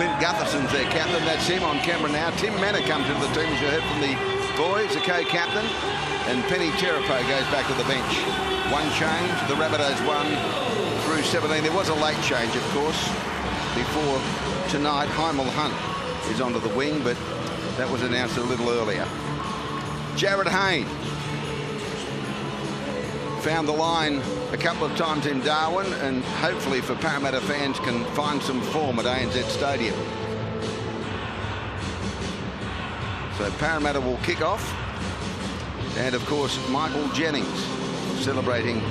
Clint Gutherson's their captain. That's him on camera now. Tim Manor comes into the team, as you heard from the boys, the co-captain. And Penny Terapo goes back to the bench. One change. The Rabbitohs won through 17. There was a late change, of course, before tonight. Hymel Hunt is onto the wing, but that was announced a little earlier. Jared Hayne found the line a couple of times in Darwin, and hopefully for Parramatta fans can find some form at ANZ Stadium. So Parramatta will kick off. And of course, Michael Jennings celebrating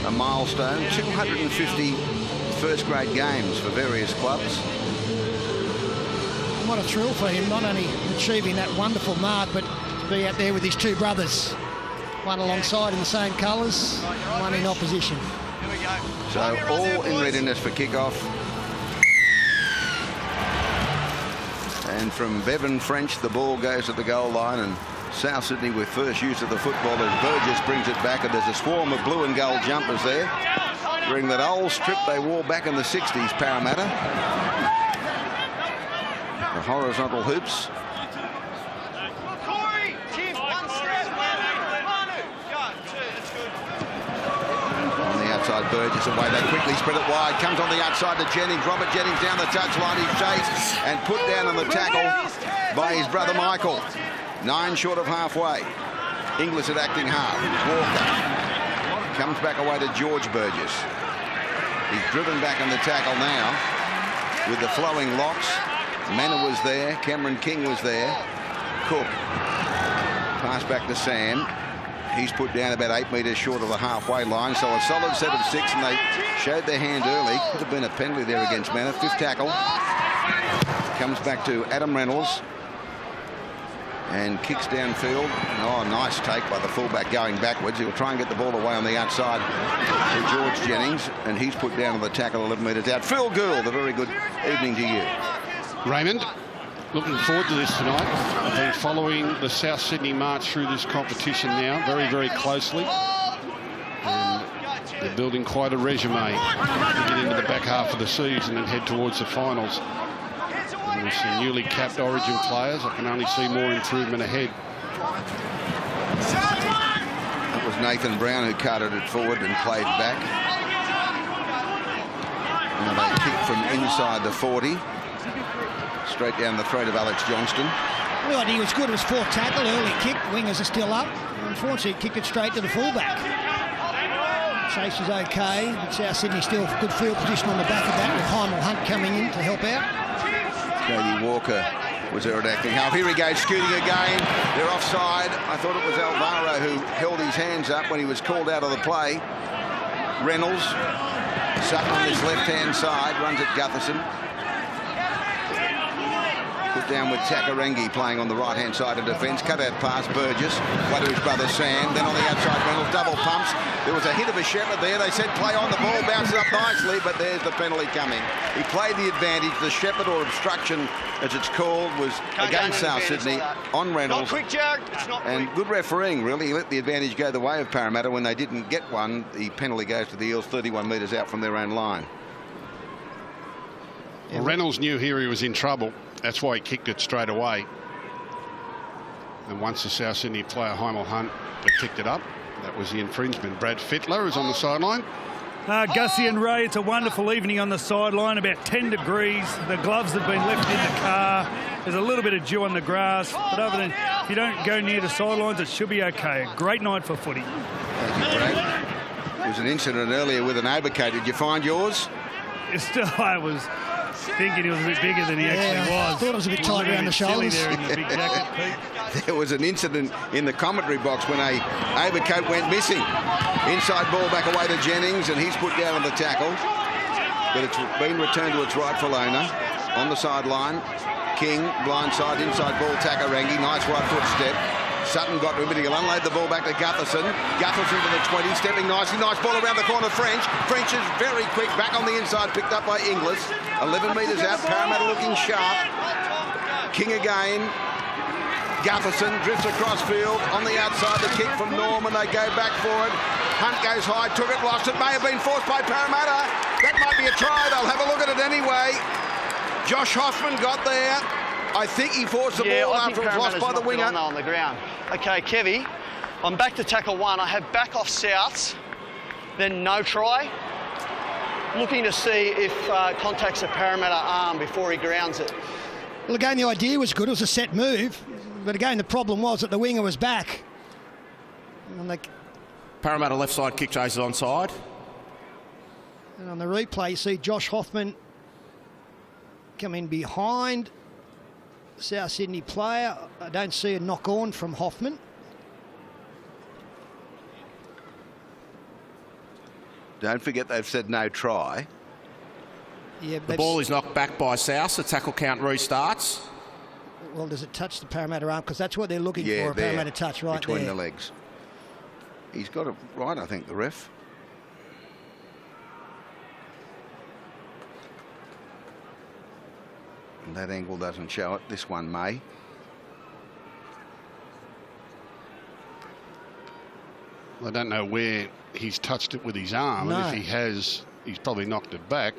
a milestone, 250 first-grade games for various clubs. What a thrill for him, not only achieving that wonderful mark, but to be out there with his two brothers. One alongside in the same colours, one in opposition. Here we go. So all in readiness for kickoff. And from Bevan French, the ball goes to the goal line, and South Sydney with first use of the football as Burgess brings it back, and there's a swarm of blue and gold jumpers there. Wearing that old strip they wore back in the 60s, Parramatta. The horizontal hoops. Burgess away, they quickly spread it wide, comes on the outside to Jennings. Robert Jennings down the touchline, he's chased and put down on the tackle by his brother Michael. 9 short of halfway. Inglis at acting half. Walker comes back away to George Burgess. He's driven back on the tackle now with the flowing locks. Manor was there, Cameron King was there. Cook pass back to Sam. He's put down about 8 metres short of the halfway line, so a solid set of 6, and they showed their hand early. Could have been a penalty there against Manor. 5th tackle. Comes back to Adam Reynolds and kicks downfield. Oh, nice take by the fullback going backwards. He'll try and get the ball away on the outside to George Jennings, and he's put down on the tackle 11 metres out. Phil Gould, a very good evening to you. Raymond, looking forward to this tonight. I've been following the South Sydney march through this competition now very, very closely. And they're building quite a resume to get into the back half of the season and head towards the finals. And with some newly capped Origin players, I can only see more improvement ahead. That was Nathan Brown who carted it forward and played back. Now they kick from inside the 40. Straight down the throat of Alex Johnston. Well, he was good. It was 4th tackle, early kick. Wingers are still up. Unfortunately, he kicked it straight to the fullback. Chase is okay, but South Sydney still good field position on the back of that, with Hymel Hunt coming in to help out. Cody Walker was there at acting half. Here he goes, scooting again. They're offside. I thought it was Alvaro who held his hands up when he was called out of the play. Reynolds, Sutton on his left-hand side, runs at Gutherson. Put down with Takarangi playing on the right-hand side of defence. Cut out pass, Burgess. Way to his brother Sam. Then on the outside, Reynolds double pumps. There was a hit of a Shepherd there. They said play on, the ball bounces up nicely, but there's the penalty coming. He played the advantage. The Shepherd, or obstruction as it's called, was against South Sydney on Reynolds. Not quick, Jared. It's not and quick. Good refereeing, really. He let the advantage go the way of Parramatta. When they didn't get one, the penalty goes to the Eels 31 metres out from their own line. Well, Reynolds knew here he was in trouble. That's why he kicked it straight away. And once the South Sydney player, Hymel Hunt, had picked it up, that was the infringement. Brad Fittler is on the sideline. Gussie and Ray, it's a wonderful evening on the sideline, about 10 degrees. The gloves have been left in the car. There's a little bit of dew on the grass, but other than, if you don't go near the sidelines, it should be okay. A great night for footy. Thank you, Brad. There was an incident earlier with an overcoat. Did you find yours? Still, I was thinking he was a bit bigger than he actually was. I thought it was a bit tight around the shoulders. There in the big jacket, Pete. There was an incident in the commentary box when a overcoat went missing. Inside ball back away to Jennings, and he's put down on the tackle. But it's been returned to its rightful owner on the sideline. King, blindside, inside ball, Takarangi. Nice right foot step. Sutton got to him, but he'll unload the ball back to Gutherson. Gutherson to the 20, stepping nicely. Nice ball around the corner, French. French is very quick, back on the inside, picked up by Inglis. 11 metres out, Parramatta looking sharp. King again. Gutherson drifts across field. On the outside, the kick from Norman. They go back for it. Hunt goes high, took it, lost it. May have been forced by Parramatta. That might be a try. They'll have a look at it anyway. Josh Hoffman got there. I think he forced the ball after it was lost by the winger. On the ground. Okay, Kevy, I'm back to tackle 1. I have back off Souths, then no try. Looking to see if contacts the Parramatta arm before he grounds it. Well, again, the idea was good. It was a set move. But again, the problem was that the winger was back. And Parramatta left side kick chases onside. And on the replay, you see Josh Hoffman come in behind South Sydney player. I don't see a knock on from Hoffman. Don't forget they've said no try. Yeah, the ball is knocked back by South. The tackle count restarts. Well, does it touch the Parramatta arm? Because that's what they're looking for, a there, Parramatta touch right between there. the legs. He's got it right, I think, the ref. And that angle doesn't show it. This one may. I don't know where he's touched it with his arm. No. And if he has, he's probably knocked it back.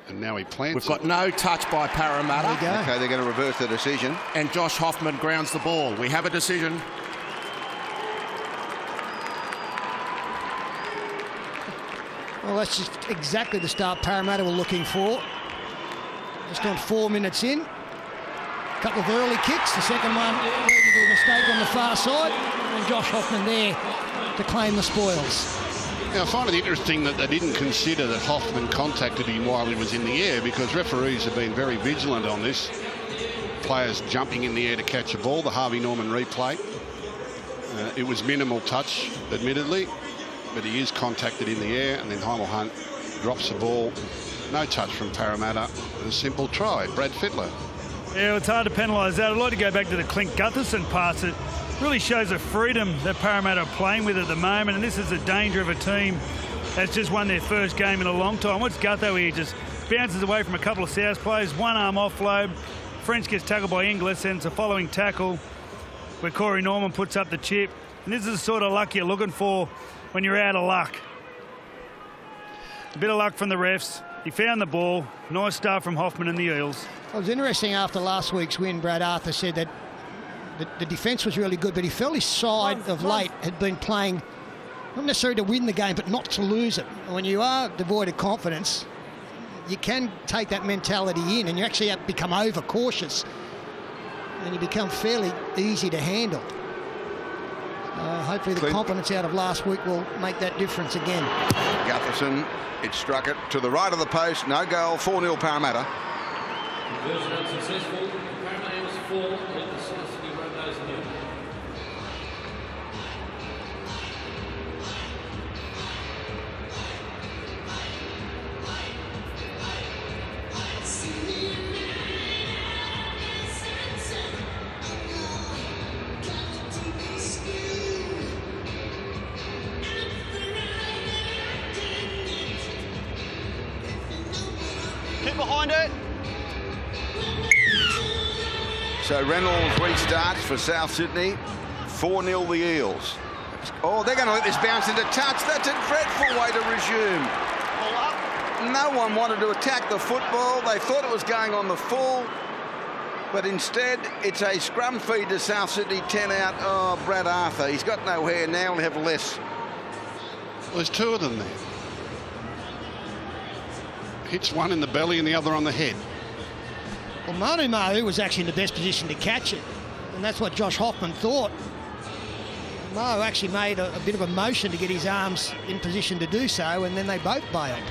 And now he plants We've got no touch by Parramatta. Okay, they're going to reverse the decision. And Josh Hoffman grounds the ball. We have a decision. Well, that's just exactly the start Parramatta were looking for. Just on 4 minutes in. A couple of early kicks. The second one, a mistake on the far side. And Josh Hoffman there to claim the spoils. Now, I find it interesting that they didn't consider that Hoffman contacted him while he was in the air, because referees have been very vigilant on this. Players jumping in the air to catch a ball, the Harvey Norman replay. It was minimal touch, admittedly, but he is contacted in the air, and then Heimel Hunt drops the ball. No touch from Parramatta. A simple try. Brad Fittler. Yeah, it's hard to penalise that. I'd like to go back to the Clint Gutherson pass. It really shows the freedom that Parramatta are playing with at the moment, and this is the danger of a team that's just won their first game in a long time. What's Gutho here? Just bounces away from a couple of South players, one arm offload. French gets tackled by Inglis, and it's a following tackle where Corey Norman puts up the chip. And this is the sort of luck you're looking for when you're out of luck. A bit of luck from the refs. He found the ball. Nice start from Hoffman and the Eels. It was interesting after last week's win, Brad Arthur said that the defence was really good, but he felt his side of late had been playing, not necessarily to win the game, but not to lose it. When you are devoid of confidence, you can take that mentality in and you actually have to become overcautious and you become fairly easy to handle. Hopefully the confidence out of last week will make that difference again. Gutherson, it struck it to the right of the post. No goal, 4-0 Parramatta. Conversion unsuccessful. Parramatta Eels 4, let the South Sydney Rabbitohs 0. Keep behind it. So Reynolds restarts for South Sydney. 4-0 the Eels. Oh, they're going to let this bounce into touch. That's a dreadful way to resume. No one wanted to attack the football. They thought it was going on the full. But instead, it's a scrum feed to South Sydney, 10 out. Oh, Brad Arthur. He's got no hair now. He'll have less. Well, there's two of them there. Hits one in the belly and the other on the head. Well, Manu Ma'u was actually in the best position to catch it, and that's what Josh Hoffman thought. Ma'u actually made a bit of a motion to get his arms in position to do so, and then they both bailed.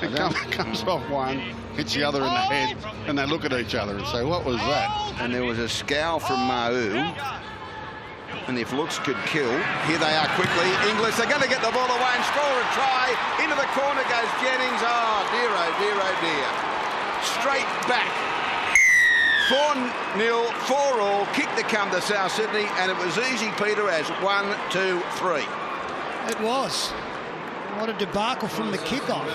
It comes off one, hits the other in the head, and they look at each other and say, what was that? And there was a scowl from Ma'u. And if looks could kill, here they are quickly. Inglis, they're going to get the ball away and score a try. Into the corner goes Jennings. Oh, dear, oh, dear. Straight back. 4-0, 4-all. Kick to come to South Sydney, and it was easy, Peter, as 1, 2, 3. It was. What a debacle from the kickoff.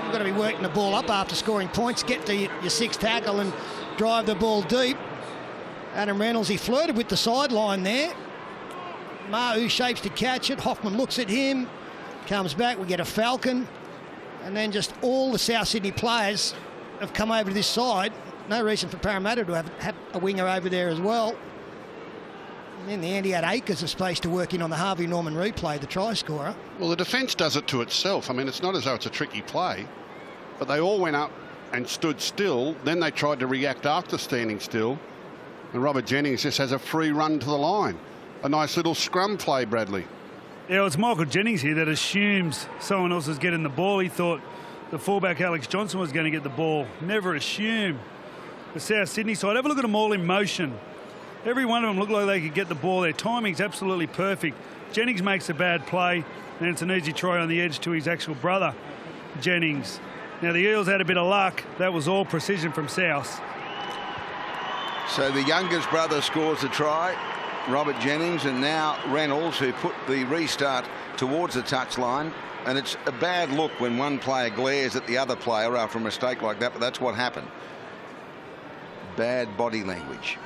You've got to be working the ball up after scoring points, get to your sixth tackle and drive the ball deep. Adam Reynolds, he flirted with the sideline there. Ma'u shapes to catch it. Hoffman looks at him, comes back. We get a falcon. And then just all the South Sydney players have come over to this side no reason for Parramatta to have a winger over there as well. And in the end, he had acres of space to work in on the Harvey Norman replay, the try scorer. Well, the defence does it to itself. I mean, it's not as though it's a tricky play, but they all went up and stood still. Then they tried to react after standing still. And Robert Jennings just has a free run to the line. A nice little scrum play, Bradley. Yeah, it's Michael Jennings here that assumes someone else is getting the ball. He thought the fullback Alex Johnson was going to get the ball. Never assume. The South Sydney side, have a look at them all in motion. Every one of them looked like they could get the ball. Their timing's absolutely perfect. Jennings makes a bad play, and it's an easy try on the edge to his actual brother, Jennings. Now, the Eels had a bit of luck. That was all precision from South. So the youngest brother scores the try, Robert Jennings, and now Reynolds, who put the restart towards the touchline. And it's a bad look when one player glares at the other player after a mistake like that, but that's what happened. Bad body language.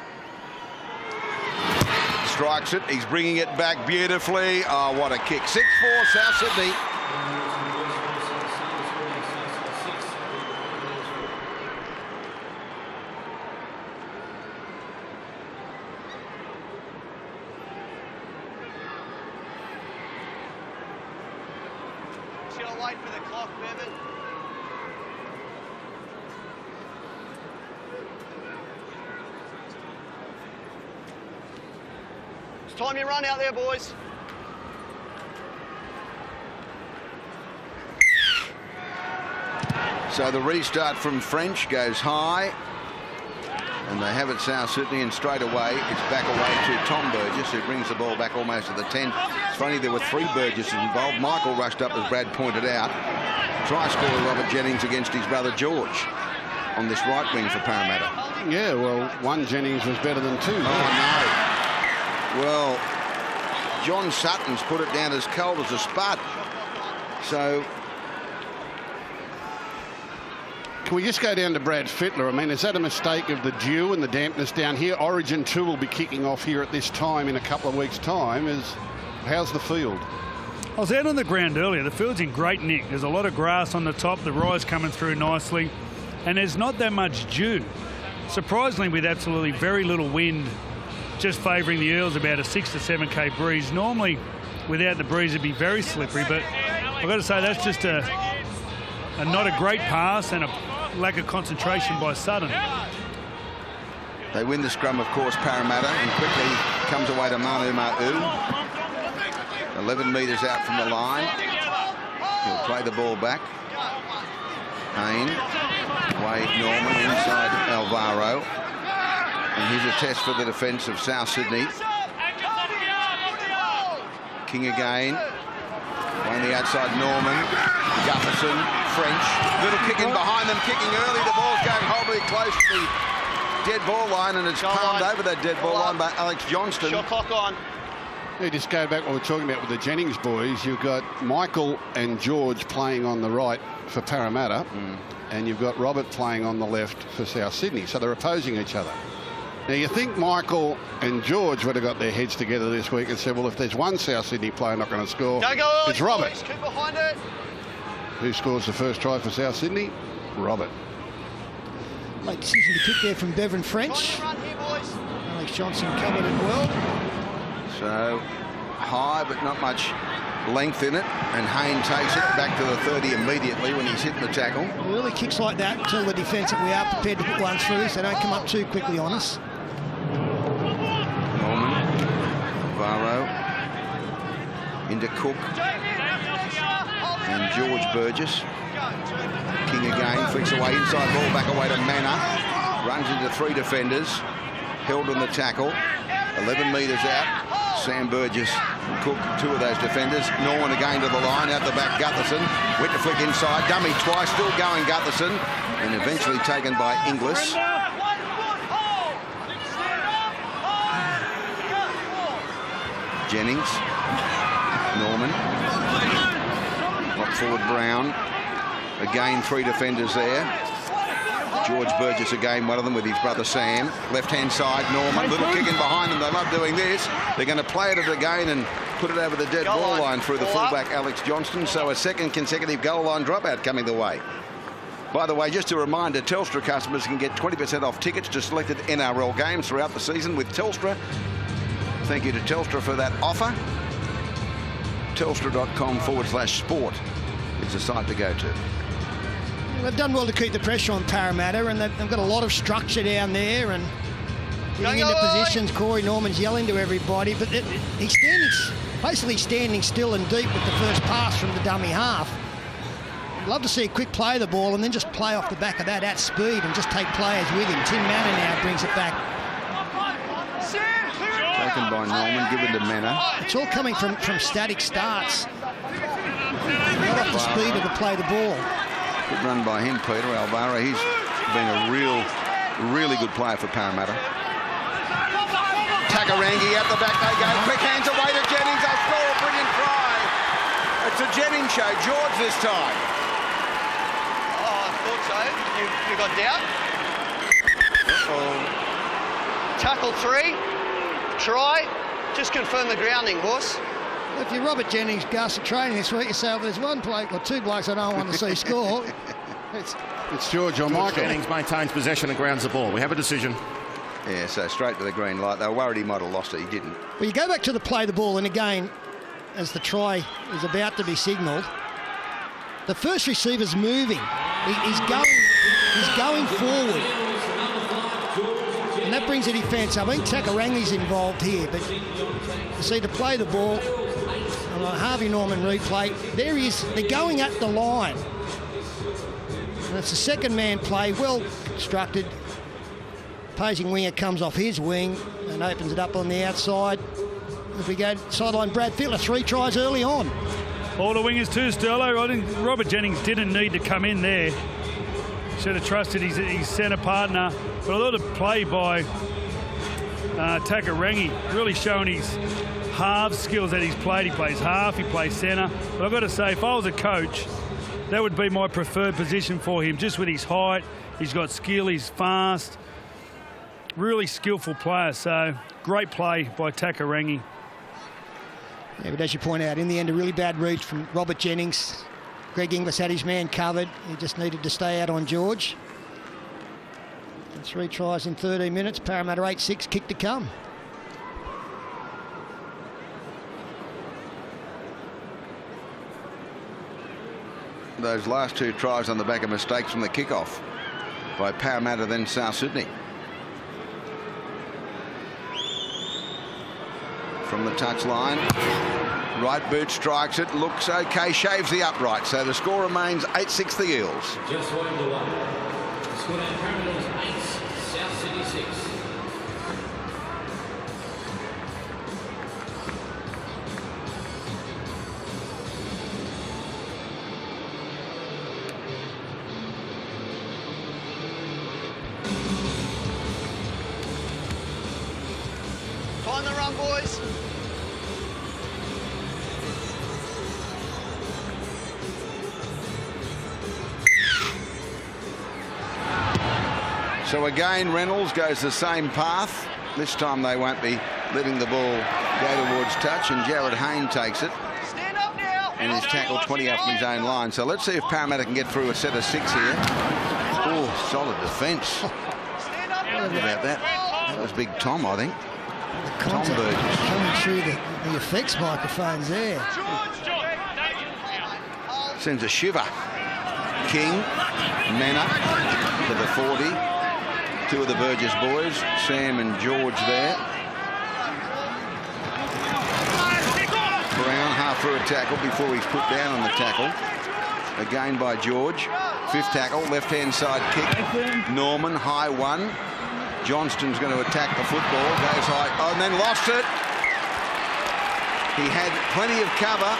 Strikes it. He's bringing it back beautifully. Oh, what a kick. 6-4 South Sydney. Just gotta wait for the clock, Bevan. Time you run out there, boys. So the restart from French goes high, and they have it South Sydney, and straight away it's back away to Tom Burgess, who brings the ball back almost to the 10. It's funny, there were 3 Burgesses involved. Michael rushed up, as Brad pointed out. Try scorer Robert Jennings against his brother George on this right wing for Parramatta. Yeah, well, one Jennings was better than 2. Oh, no. Well, John Sutton's put it down as cold as a spud. So can we just go down to Brad Fittler? I mean, is that a mistake of the dew and the dampness down here? Origin 2 will be kicking off here at this time in a couple of weeks' time. How's the field? I was out on the ground earlier. The field's in great nick. There's a lot of grass on the top. The rise coming through nicely. And there's not that much dew. Surprisingly, with absolutely very little wind, just favouring the Eels, about a 6 to 7k breeze. Normally, without the breeze, it'd be very slippery, but I've got to say that's just a not a great pass and a lack of concentration by Sutton. they win the scrum, of course, Parramatta, and quickly comes away to Manu Ma'u. 11 metres out from the line. He'll play the ball back. Hayne, Wade Norman inside Alvaro. And here's a test for the defence of South Sydney. King again. Playing the outside, Norman. Gutherson, French. Little kick in behind them, kicking early. The ball's going horribly close to the dead ball line, and it's palmed over that dead ball line by Alex Johnston. Shot clock on. Yeah, just go back what we're talking about with the Jennings boys. You've got Michael and George playing on the right for Parramatta, and you've got Robert playing on the left for South Sydney. So they're opposing each other. Now, you think Michael and George would have got their heads together this week and said, well, if there's one South Sydney player not going to score, Go early, it's Robert. boys. Keep behind it. Who scores the first try for South Sydney? Robert. Late decision to kick there from Bevan French. Run here, boys. Alex Johnson covered it well. So high, but not much length in it, and Hayne takes it back to the 30 immediately when he's hitting the tackle. Early kicks like that tell the defence that we are prepared to put one through, so they don't come up too quickly on us. Norman, Varro, into Cook, and George Burgess. King again, flicks away, inside ball, back away to Manor. Runs into 3 defenders, held on the tackle, 11 metres out. Sam Burgess, Cook, 2 of those defenders. Norman again to the line, out the back, Gutherson. Went to flick inside, dummy twice, still going Gutherson, and eventually taken by Inglis. Jennings, Norman, lock forward Brown. Again, 3 defenders there. George Burgess again, one of them with his brother Sam. Left-hand side, Norman, little kick in behind them. They love doing this. They're going to play it again and put it over the dead ball line through the fullback Alex Johnston. So a second consecutive goal line dropout coming the way. By the way, just a reminder, Telstra customers can get 20% off tickets to selected NRL games throughout the season with Telstra. Thank you to Telstra for that offer. Telstra.com/sport is the site to go to. They've done well to keep the pressure on Parramatta, and they've got a lot of structure down there and getting into positions. Corey Norman's yelling to everybody, but he's basically standing still and deep with the first pass from the dummy half. I'd love to see a quick play of the ball and then just play off the back of that at speed and just take players with him. Tim Manor now brings it back. Taken by Norman, given to Manor. It's all coming from static starts. Not off the speed of the play the ball. Good run by him, Peter Alvaro. He's been a really good player for Parramatta. Takarangi at the back they go. Quick hands away to Jennings. They'll score a brilliant try. It's a Jennings show. George this time. Oh, I thought so. You got doubt? Tackle 3. Try. Just confirm the grounding, horse. If you're Robert Jennings, Gus, at training this week, yourself, there's one bloke or two blokes I don't want to see score. It's George or Michael. Jennings maintains possession and grounds the ball. We have a decision. Yeah, so straight to the green light. They were worried he might have lost it. He didn't. Well, you go back to the play the ball, and again, as the try is about to be signalled, the first receiver's moving. He's going forward. And that brings the defence up. I think Takarangi's involved here, but you see to play the ball, on a Harvey Norman replay, there he is. They're going at the line. And it's a second man play, well constructed. Opposing winger comes off his wing and opens it up on the outside. If we go sideline, Brad Fittler, 3 tries early on. All the wingers too, Sterlo. I think Robert Jennings didn't need to come in there. Should have trusted his centre partner. But I thought the play by Takarangi really showing his half skills that he's played. He plays half, he plays centre. But I've got to say, if I was a coach, that would be my preferred position for him. Just with his height, he's got skill, he's fast. Really skillful player. So great play by Takarangi. Yeah, but as you point out, in the end, a really bad read from Robert Jennings. Greg Inglis had his man covered. He just needed to stay out on George. And 3 tries in 13 minutes. Parramatta 8-6, kick to come. Those last 2 tries on the back of mistakes from the kickoff by Parramatta, then South Sydney. From the touchline, right boot strikes it, looks okay, shaves the upright. So the score remains 8-6 the Eels. Just one to one. The score now Parramatta's 8, South Sydney 6. Find the run, boys. So again, Reynolds goes the same path. This time they won't be letting the ball go towards touch, and Jared Hayne takes it. Stand up now. And he's tackled 20 out from his own line. So let's see if Parramatta can get through a set of 6 here. Oh, solid defence. Stand up now. What about that? That was Big Tom, I think. Tom Contact Burgess. coming through the effects microphones there. Sends a shiver. King, Manor to the 40. 2 of the Burgess boys, Sam and George there. Brown half through a tackle before he's put down on the tackle. Again by George. 5th tackle, left-hand side kick. Norman, high 1. Johnston's going to attack the football, goes high, oh, and then lost it. He had plenty of cover,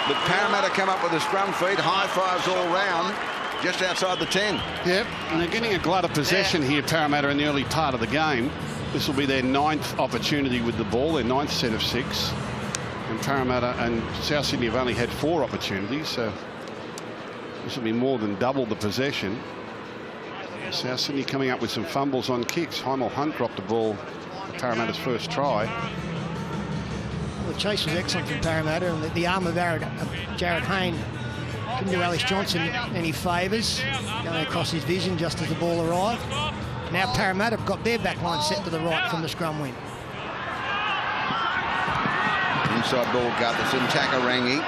but Parramatta come up with a scrum feed, high fives all round, just outside the 10. Yep, and they're getting a glut of possession here, Parramatta, in the early part of the game. This will be their 9th opportunity with the ball, their 9th set of 6. And Parramatta and South Sydney have only had 4 opportunities, so this will be more than double the possession. South Sydney coming up with some fumbles on kicks. Hymel Hunt dropped the ball for Parramatta's first try. Well, the chase was excellent from Parramatta, and the arm of Jared Hayne Couldn't do Alice Johnson any favours, going across his vision just as the ball arrived. Now Parramatta have got their back line set to the right from the scrum win. Inside ball, Gutherson, Takarangi.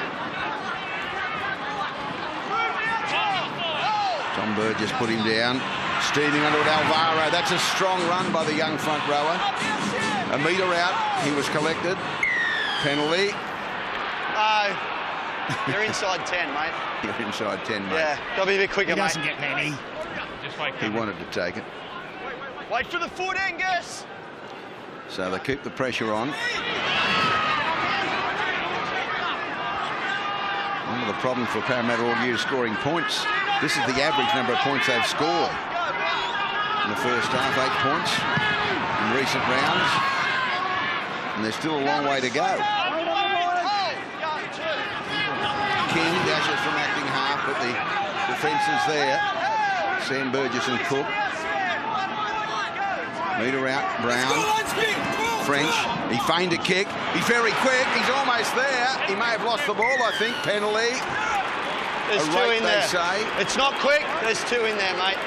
Tom Burgess put him down. Steaming under it, Alvaro. That's a strong run by the young front rower. A metre out, he was collected. Penalty. Oh, you're inside 10, mate. You're inside 10, mate. Yeah, got to be a bit quicker, He mate. doesn't get many. He wanted to take it. Wait for the foot, Angus. So they keep the pressure on. One of the problems for Parramatta all year is scoring points. This is the average number of points they've scored. In the first half, 8 points in recent rounds. And there's still a long way to go. King dashes from acting half, but the defence is there. Sam Burgess and Cook. Metre out, Brown. French, he feigned a kick. He's very quick, he's almost there. He may have lost the ball, I think. Penalty. There's two in there. Say. It's not quick, there's two in there, mate.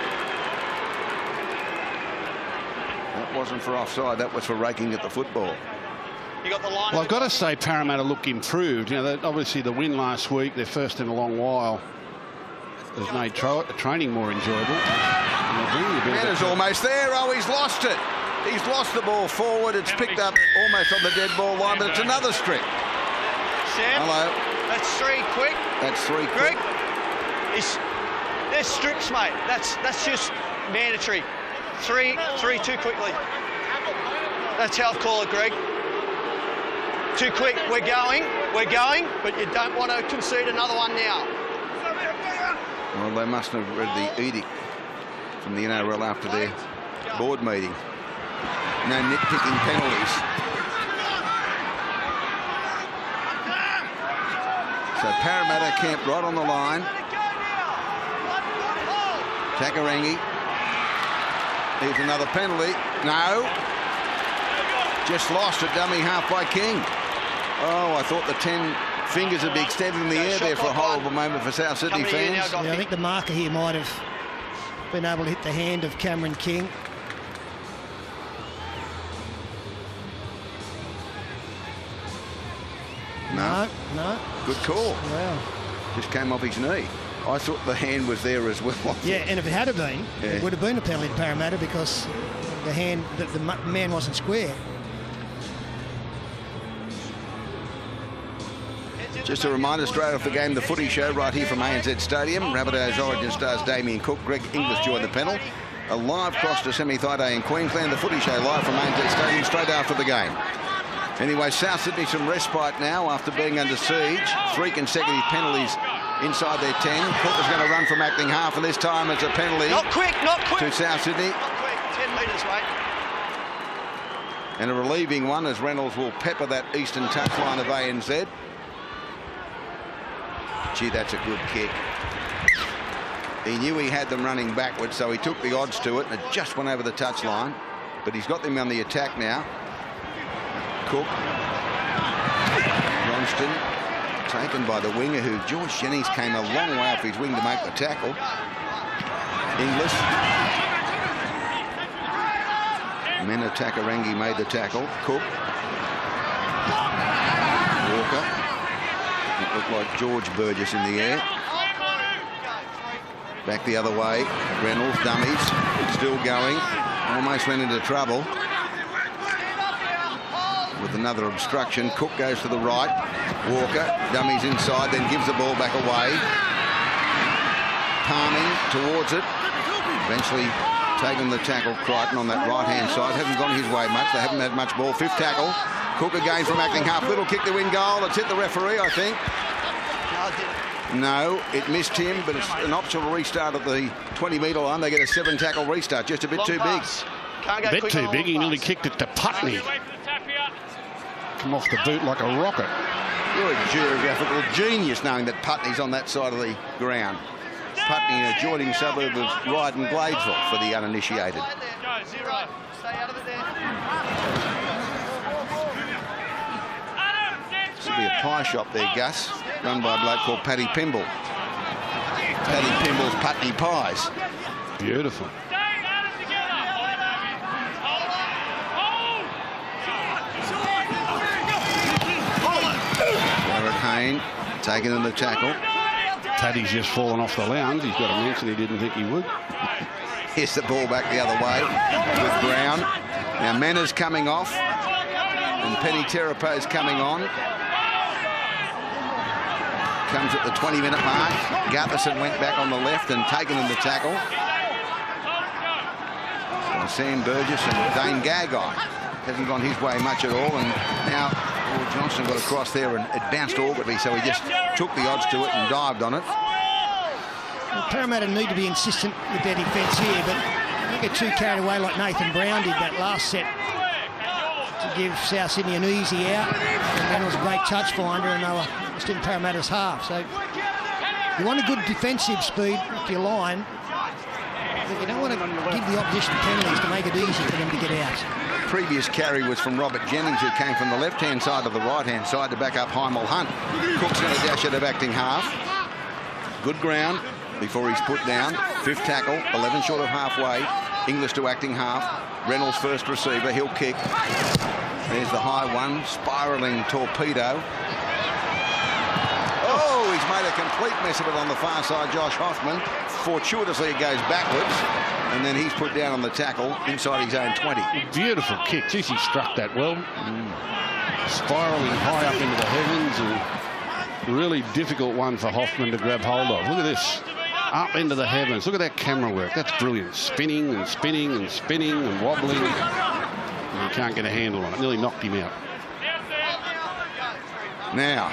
That wasn't for offside, that was for raking at the football. You got the line. Well, I've got to say Parramatta look improved. You know, obviously the win last week, their first in a long while, has made training more enjoyable. Manner's almost there. Oh, he's lost it. He's lost the ball forward. It's picked up almost on the dead ball line, but it's another strip. Sam, hello. That's 3 quick. That's 3 Greg, quick. there's strips, mate. That's just mandatory. Three too quickly. That's how I call it, Greg. Too quick. We're going, but you don't want to concede another one now. Well, they must have read the edict from the NRL after their board meeting. No nitpicking penalties. So Parramatta camped right on the line. Takarangi. Here's another penalty. No. Just lost a dummy half by King. Oh, I thought the 10 fingers would be extended in the air there for a horrible moment for South Sydney fans. Yeah, I think the marker here might have been able to hit the hand of Cameron King. No. Good call. Wow. Just came off his knee. I thought the hand was there as well. Yeah, and if it had been, it would have been a penalty to Parramatta because the hand, the man wasn't square. Just a reminder straight off the game, the footy show right here from ANZ Stadium. Rabbitohs Origin stars Damien Cook, Greg Inglis join the panel. A live cross to semi-thigh day in Queensland. The footy show live from ANZ Stadium straight after the game. Anyway, South Sydney some respite now after being under siege. 3 consecutive penalties inside their 10. Cook is going to run from acting half, and this time it's a penalty. Not quick. To South Sydney. Not quick. 10 metres, mate. And a relieving one as Reynolds will pepper that eastern touchline of ANZ. Gee, that's a good kick. He knew he had them running backwards, so he took the odds to it, and it just went over the touchline. But he's got them on the attack now. Cook. Ronston taken by the winger, who George Jennings came a long way off his wing to make the tackle. Inglis. Mena Takarangi made the tackle. Cook. Walker. It looked like George Burgess in the air. Back the other way. Reynolds, dummies. Still going. Almost went into trouble. With another obstruction. Cook goes to the right. Walker, dummies inside, then gives the ball back away. Palming towards it. Eventually taking the tackle, Crichton, on that right-hand side. Hasn't gone his way much. They haven't had much ball. 5th tackle. Cook again from acting half. Little kick to win goal. It's hit the referee, I think. No, it missed him, but it's an optional restart at the 20-metre line. They get a 7-tackle restart. Just a bit too big. A bit too big. He nearly kicked it to Putney. Come off the boot like a rocket. You're a geographical genius knowing that Putney's on that side of the ground. Putney, an adjoining suburb of Ryde and Gladesville for the uninitiated. This will be a pie shop there, Gus, run by a bloke called Paddy Pimble. Paddy Pimble's Putney Pies. Beautiful. Hayne taking in the tackle. Paddy's just fallen off the lounge. He's got to mention he didn't think he would. Here's the ball back the other way with Brown. Now Manners coming off and Penny Terapo's coming on. Comes at the 20-minute mark. Gutherson went back on the left and taken in the tackle. So Sam Burgess and Dane Gagai hasn't gone his way much at all, and now Johnson got across there and it bounced awkwardly, so he just took the odds to it and dived on it. Well, Parramatta need to be insistent with their defence here, but don't get too carried away like Nathan Brown did that last set to give South Sydney an easy out. And then it was a great touch finder, and they were just in Parramatta's half. So you want a good defensive speed with your line, but you don't want to give the opposition penalties to make it easy for them to get out. Previous carry was from Robert Jennings, who came from the left-hand side to the right-hand side to back up Hymel Hunt. Cook's going to dash out of acting half. Good ground before he's put down. Fifth tackle, 11 short of halfway. English to acting half. Reynolds first receiver, he'll kick. There's the high one, spiralling torpedo. Oh, he's made a complete mess of it on the far side, Josh Hoffman. Fortuitously, it goes backwards, and then he's put down on the tackle inside his own 20. Beautiful kick. Geez, he struck that well. Spiraling high up into the heavens, and really difficult one for Hoffman to grab hold of. Look at this. Up into the heavens. Look at that camera work. That's brilliant. Spinning and spinning and spinning and wobbling. And he can't get a handle on it. Nearly knocked him out. Now,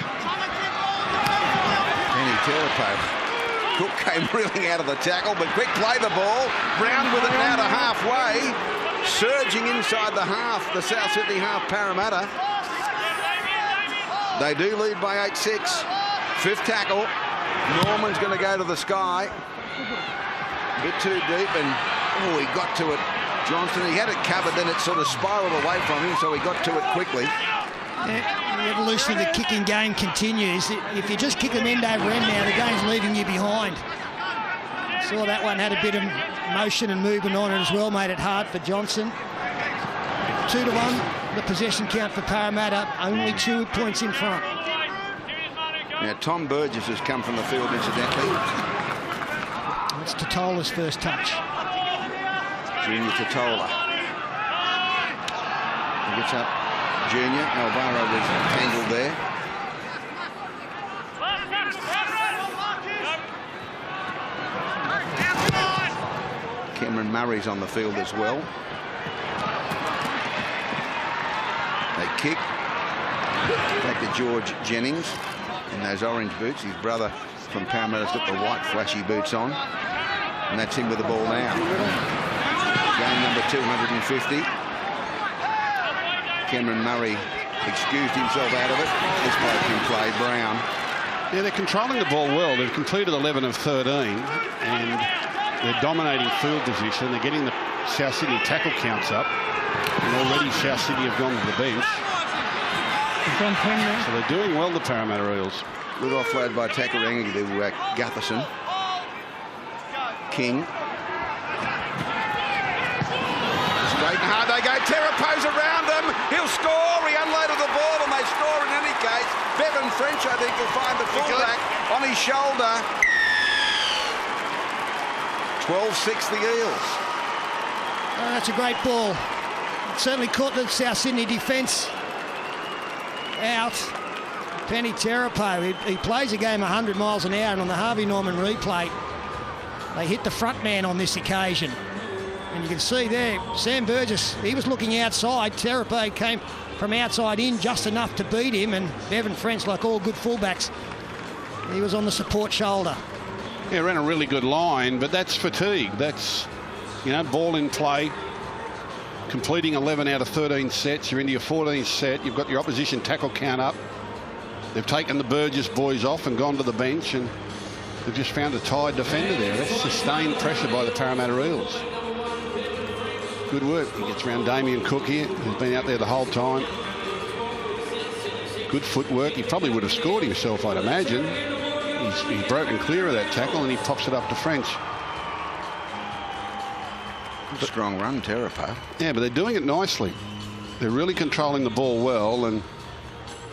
Penny Terapo. Cook came reeling out of the tackle, but quick play the ball. Brown with it now to halfway. Surging inside the half, the South Sydney half, Parramatta. They do lead by 8-6. Fifth tackle. Norman's going to go to the sky. A bit too deep, and he got to it. Johnson, he had it covered, then it sort of spiraled away from him, so he got to it quickly. The evolution of the kicking game continues. If you just kick them end over end now, the game's leaving you behind. Saw that one had a bit of motion and movement on it as well, made it hard for Johnson. 2-1, the possession count for Parramatta, only 2 points in front. Now, Tom Burgess has come from the field, incidentally. It's Totola's first touch. Junior Totola. He gets up. Junior. Alvaro was tangled there. Cameron Murray's on the field as well. They kick. Back to George Jennings in those orange boots. His brother from Parramatta's got the white flashy boots on. And that's him with the ball now. Game number 250. Cameron Murray excused himself out of it. This bloke can play, Brown. Yeah, they're controlling the ball well. They've completed 11 of 13, and they're dominating field position. They're getting the South Sydney tackle counts up, and already South Sydney have gone to the bench. So they're doing well, the Parramatta Eels. Good offload by Takaranga to Gutherson. King. Straight and hard they go. Terapo's around them. He'll score. He unloaded the ball and they score in any case. Bevan French, I think, will find the fullback on his shoulder. 12-6 the Eels. Oh, that's a great ball. It certainly caught the South Sydney defence out. Penny Terapo, he plays a game 100 miles an hour, and on the Harvey Norman replay, they hit the front man on this occasion. And you can see there, Sam Burgess, he was looking outside. Terapo came from outside in just enough to beat him, and Bevan French, like all good fullbacks, he was on the support shoulder. Yeah, ran a really good line, but that's fatigue. That's, you know, ball in play, completing 11 out of 13 sets. You're into your 14th set. You've got your opposition tackle count up. They've taken the Burgess boys off and gone to the bench, and they've just found a tired defender there. That's sustained pressure by the Parramatta Eels. Good work. He gets around Damien Cook here, who's been out there the whole time. Good footwork. He probably would have scored himself, I'd imagine. He's broken clear of that tackle and he pops it up to French. Strong run, Terrapar. Yeah, but they're doing it nicely. They're really controlling the ball well, and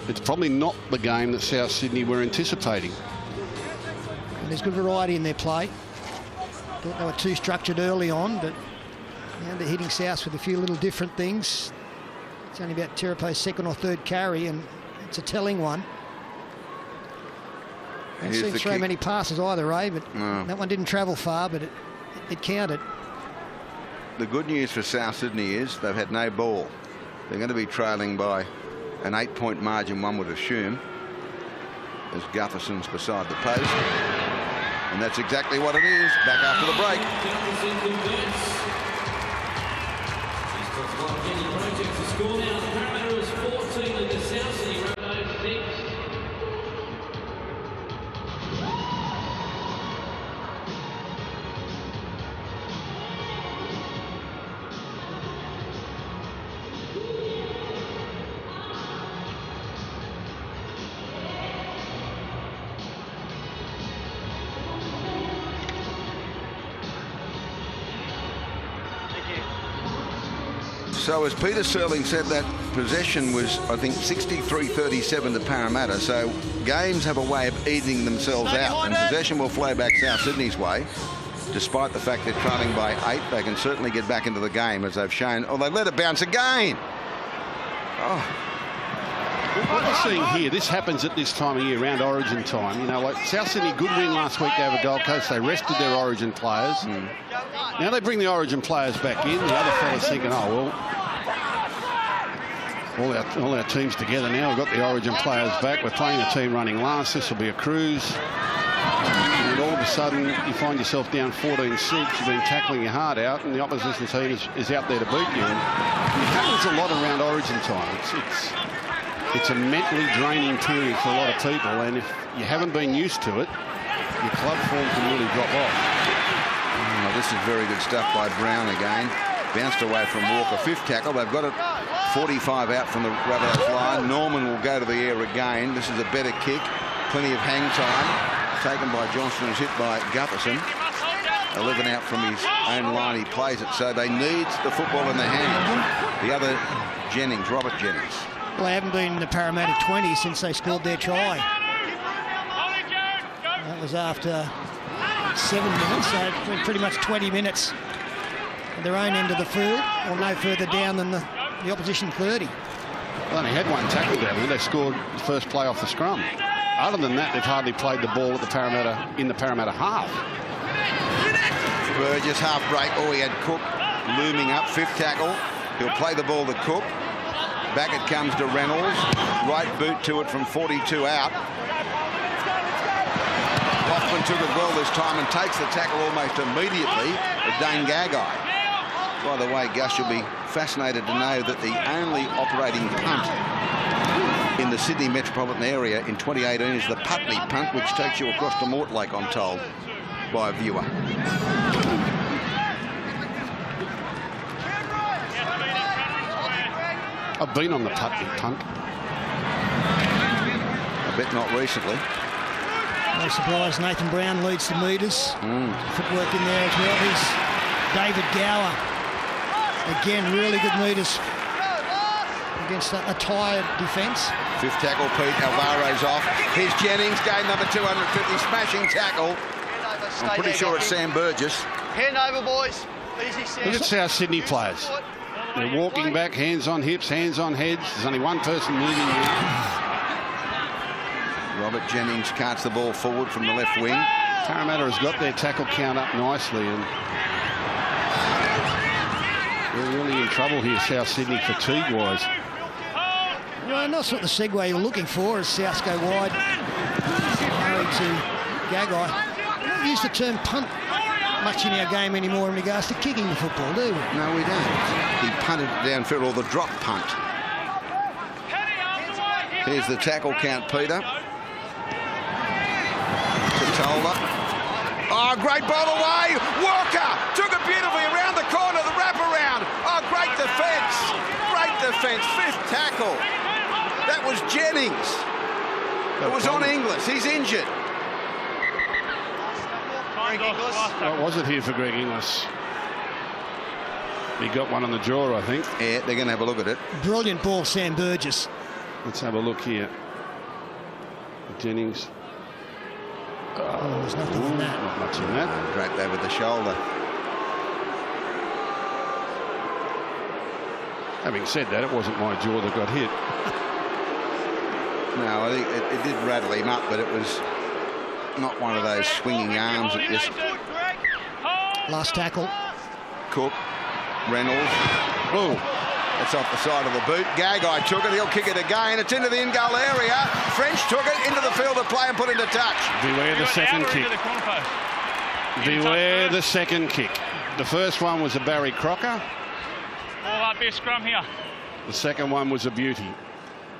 it's probably not the game that South Sydney were anticipating. And there's good variety in their play. Thought they were too structured early on, but now they're hitting South with a few little different things. It's only about Terapo's second or third carry, and it's a telling one. I haven't seen so many passes either, Ray, but that one didn't travel far, but it counted. The good news for South Sydney is they've had no ball. They're going to be trailing by an 8-point margin, one would assume, as Gutherson's beside the post. And that's exactly what it is. Back after the break. Parramatta is 14 and the South Sydney Rabbitohs 6. So as Peter Serling said, that possession was, I think, 63-37 to Parramatta. So games have a way of evening themselves out, and possession will flow back South Sydney's way. Despite the fact they're trailing by 8, they can certainly get back into the game, as they've shown. Oh, they let it bounce again. Oh. What we're seeing here, this happens at this time of year, around Origin time. You know, like South Sydney, good win last week over Gold Coast. They rested their Origin players. Now they bring the Origin players back in. The other fellas thinking, oh, well, all our teams together now. We've got the Origin players back. We're playing the team running last. This will be a cruise. And all of a sudden, you find yourself down 14-6. You've been tackling your heart out, and the opposition team is out there to beat you. And it happens a lot around Origin time. It's a mentally draining period for a lot of people, and if you haven't been used to it, your club form can really drop off. Oh, this is very good stuff by Brown again. Bounced away from Walker. 5th tackle. They've got it 45 out from the Rabbitohs line. Norman will go to the air again. This is a better kick. Plenty of hang time. Taken by Johnston, is hit by Gutherson. 11 out from his own line. He plays it, so they need the football in their hand. The other Jennings, Robert Jennings. Well, they haven't been in the Parramatta 20 since they scored their try. That was after 7 minutes, so it's been pretty much 20 minutes at their own end of the field, or no further down than the opposition 30. Well, they had one tackle down there. They scored the first play off the scrum. Other than that, they've hardly played the ball at the Parramatta in the Parramatta half. Burgess half break. Oh, he had Cook looming up. 5th tackle. He'll play the ball to Cook. Back it comes to Reynolds. Right boot to it from 42 out. Hoffman took it well this time and takes the tackle almost immediately with Dane Gagai. By the way, Gus, you'll be fascinated to know that the only operating punt in the Sydney metropolitan area in 2018 is the Putney punt, which takes you across to Mortlake, I'm told, by a viewer. I've been on the Putney punt. I bet not recently. No surprise, Nathan Brown leads the metres. Footwork in there as well. Here's David Gower. Again, really good metres against a tired defence. 5th tackle, Pete. Alvaro's off. Here's Jennings, game number 250. Smashing tackle. I'm pretty sure it's Sam Burgess. Hand over, boys. Easy, Sam. Look at South Sydney players. They're walking back, hands on hips, hands on heads. There's only one person moving now. Robert Jennings carts the ball forward from the left wing. Parramatta has got their tackle count up nicely, and they're really in trouble here, South Sydney, fatigue-wise. Well, that's not the segue you're looking for as Souths go wide. Harry to Gagai. We don't use the term punt much in our game anymore in regards to kicking the football, do we? No, we don't. He punted it downfield, or the drop punt. Here's the tackle count, Peter. Tola. Oh, great ball away. Walker took it beautifully around the corner, the wraparound. Oh, great defence. Great defence. 5th tackle. That was Jennings. It was on Inglis. He's injured. Greg Inglis. What was it here for Greg Inglis? He got one on the jaw, I think. Yeah, they're going to have a look at it. Brilliant ball, Sam Burgess. Let's have a look here. Jennings. Oh, there's nothing in that. Not much in that. Draped over the shoulder. Having said that, it wasn't my jaw that got hit. No, I think it did rattle him up, but it was not one of those swinging arms that just... Last tackle. Cook, Reynolds. Oh, it's off the side of the boot. Gagai took it. He'll kick it again. It's into the in-goal area. French took it into the field of play and put into touch. Beware the second kick. Beware the second kick. The first one was a Barry Crocker. All up here, scrum here. The second one was a beauty.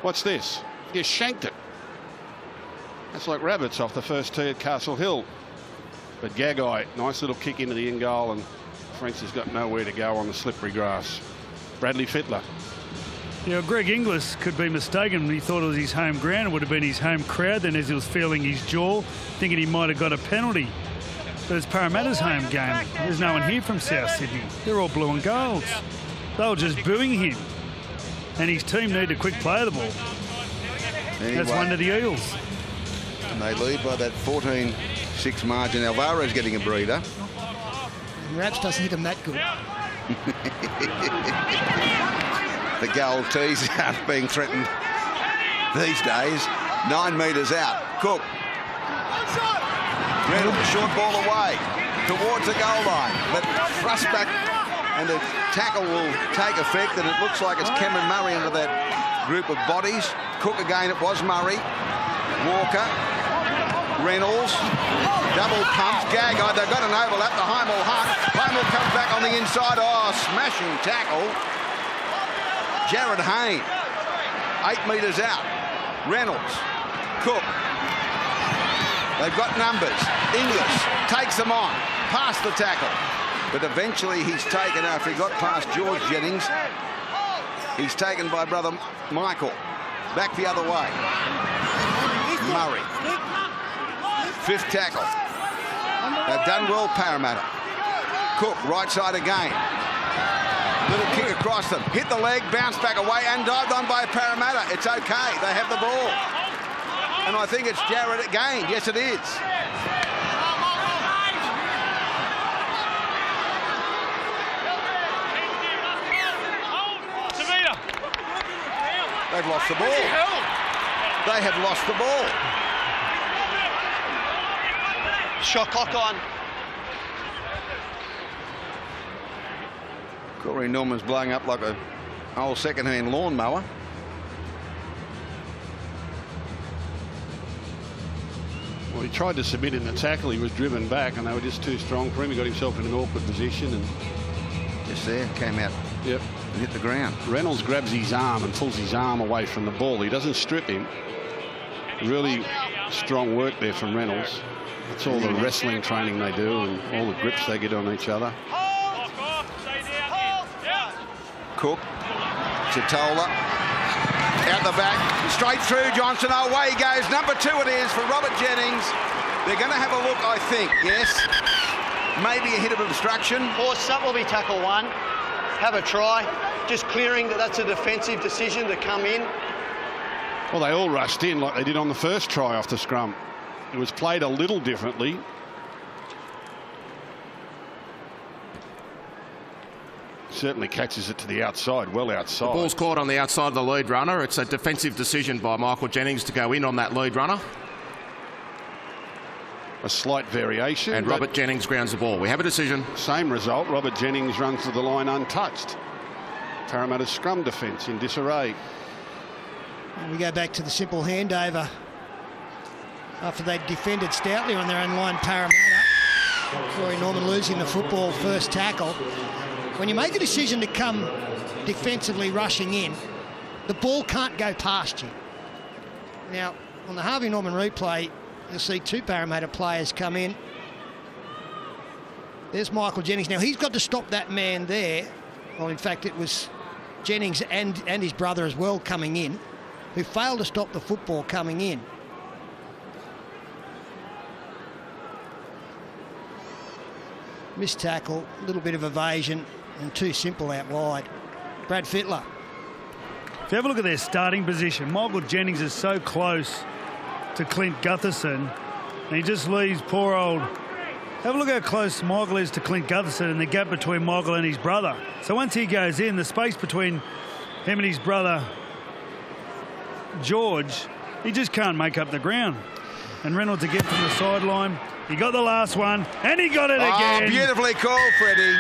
What's this? You shanked it. That's like rabbits off the first tee at Castle Hill. But Gagai, nice little kick into the in-goal, and French has got nowhere to go on the slippery grass. Bradley Fittler. Yeah, Greg Inglis could be mistaken when he thought it was his home ground. It would have been his home crowd then as he was feeling his jaw, thinking he might have got a penalty. But it's Parramatta's home game. There's no one here from South Sydney. They're all blue and golds. They were just booing him. And his team need a quick play of the ball. Anyway, that's one to the Eels. And they lead by that 14-6 margin. Alvaro's getting a breather. Raps doesn't hit him that good. The goal tees aren't being threatened these days. 9 metres out. Cook. Reynolds, short ball away towards the goal line. But thrust back and the tackle will take effect, and it looks like it's Cameron Murray into that group of bodies. Cook again, it was Murray. Walker. Reynolds. Double pumps. Gagai, they've got an overlap. The Heimel Hunt. Heimel comes back on the inside. Oh, smashing tackle. Jared Hayne. 8 metres out. Reynolds. Cook. They've got numbers. Inglis takes them on. Past the tackle. But eventually he's taken, after he got past George Jennings, he's taken by brother Michael. Back the other way. Murray. 5th tackle. They've done well, Parramatta. Cook, right side again. Little kick across them. Hit the leg, bounce back away, and dived on by Parramatta. It's okay. They have the ball. And I think it's Jarrett again. Yes, it is. They've lost the ball. They have lost the ball. Shot clock on. Corey Norman's blowing up like an old second-hand lawnmower. Well, he tried to submit in the tackle. He was driven back, and they were just too strong for him. He got himself in an awkward position, and Just there, came out. Yep. And hit the ground. Reynolds grabs his arm and pulls his arm away from the ball. He doesn't strip him. Really strong work there from Reynolds. That's all the wrestling training they do and all the grips they get on each other. Cook. Chitola. Out the back. Straight through Johnson. Away he goes. Number 2 it is for Robert Jennings. They're going to have a look, I think. Yes. Maybe a hit of obstruction. Horse, that will be tackle 1. Have a try. Just clearing that's a defensive decision to come in. Well, they all rushed in like they did on the first try off the scrum. It was played a little differently. Certainly catches it to the outside, well outside. The ball's caught on the outside of the lead runner. It's a defensive decision by Michael Jennings to go in on that lead runner. A slight variation. And Robert Jennings grounds the ball. We have a decision. Same result. Robert Jennings runs to the line untouched. Parramatta's scrum defence in disarray. And we go back to the simple handover after they defended stoutly on their own line, Parramatta. Corey Norman losing the football first tackle. When you make a decision to come defensively rushing in, the ball can't go past you. Now, on the Harvey Norman replay, you'll see 2 Parramatta players come in. There's Michael Jennings. Now, he's got to stop that man there. Well, in fact, it was Jennings and his brother as well coming in, who failed to stop the football coming in. Missed tackle, a little bit of evasion, and too simple out wide. Brad Fittler. If you have a look at their starting position, Michael Jennings is so close to Clint Gutherson, and he just leaves poor old... Have a look how close Michael is to Clint Gutherson and the gap between Michael and his brother. So once he goes in, the space between him and his brother, George, he just can't make up the ground. And Reynolds again from the sideline. He got the last one, and he got it again. Oh, beautifully called, Freddie.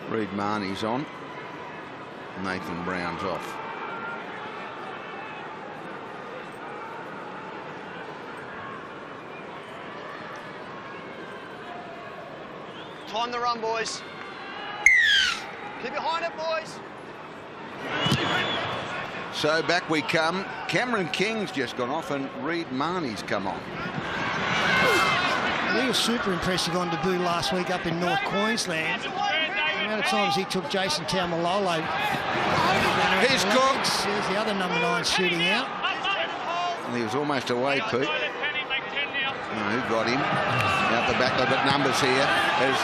Reed Marnie's on. Nathan Brown's off. Time the run, boys. Keep behind it, boys. So back we come. Cameron King's just gone off and Reed Marnie's come on. He was super impressive on debut last week up in North Queensland. The amount of times he took Jason Taumalolo. He's Cook. There's the other number 9 shooting out. And he was almost away, Pete. Who got him? Out the back, they've got numbers here. As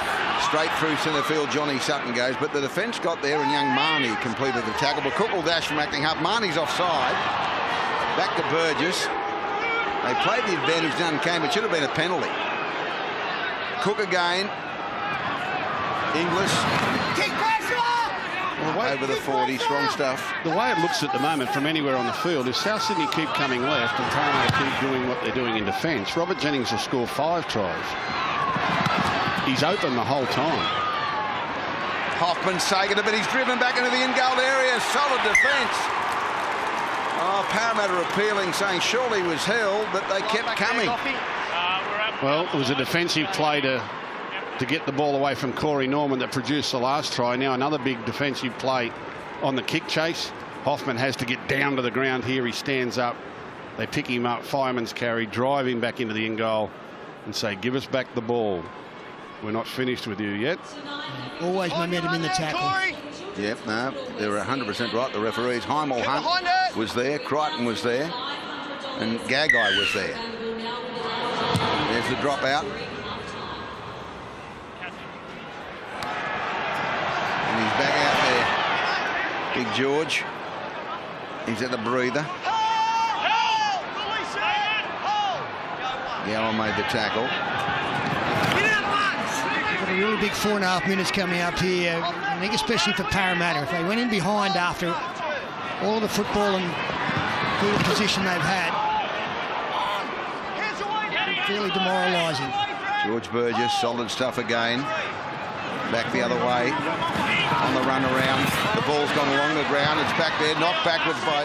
straight through centre field, Johnny Sutton goes. But the defence got there and young Marnie completed the tackle. But Cook will dash from acting half. Marnie's offside. Back to Burgess. They played the advantage, none came. It should have been a penalty. Cook again. Inglis. Over the 40, strong stuff. The way it looks at the moment from anywhere on the field is South Sydney keep coming left and Parramatta keep doing what they're doing in defence. Robert Jennings will score 5 tries. He's open the whole time. Hoffman's taken it, but he's driven back into the in-goal area. Solid defence. Oh, Parramatta appealing, saying surely was held, but they kept coming. Well, it was a defensive play to get the ball away from Corey Norman that produced the last try. Now another big defensive play on the kick chase. Hoffman has to get down to the ground here. He stands up. They pick him up. Fireman's carry, drive him back into the end goal and say, give us back the ball. We're not finished with you yet. Always momentum in the tackle. Yep, no, they were 100% right. The referees, Heimel Hunt was there, Crichton was there, and Gagai was there. There's the drop out. And he's back out there. Big George. He's at the breather. Gower made the tackle. Got a really big 4.5 minutes coming up here. I think especially for Parramatta. If they went in behind after all the football and good position they've had, fairly demoralising. George Burgess, solid stuff again. Back the other way. On the run around. The ball's gone along the ground. It's back there. Knocked backwards by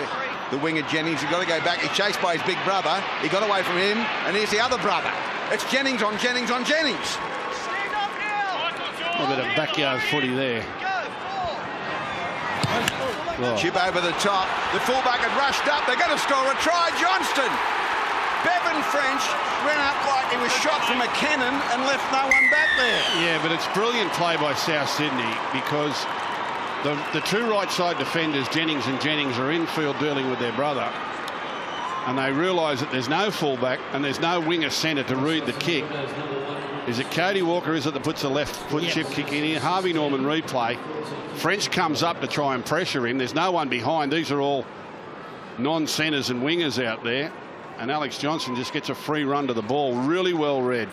the winger Jennings. He's got to go back. He's chased by his big brother. He got away from him. And here's the other brother. It's Jennings on Jennings on Jennings. A bit of backyard footy there. Oh. Chip over the top. The fullback had rushed up. They're going to score a try. Johnston. Bevan French ran up like he was shot from a cannon and left no one back there. Yeah, but it's brilliant play by South Sydney because the two right side defenders, Jennings and Jennings, are infield dealing with their brother. And they realise that there's no fullback and there's no winger centre to read the kick. Is it Cody Walker, is it, that puts the left foot chip kick in here? Harvey Norman replay. French comes up to try and pressure him. There's no one behind. These are all non-centres and wingers out there. And Alex Johnson just gets a free run to the ball. Really well read.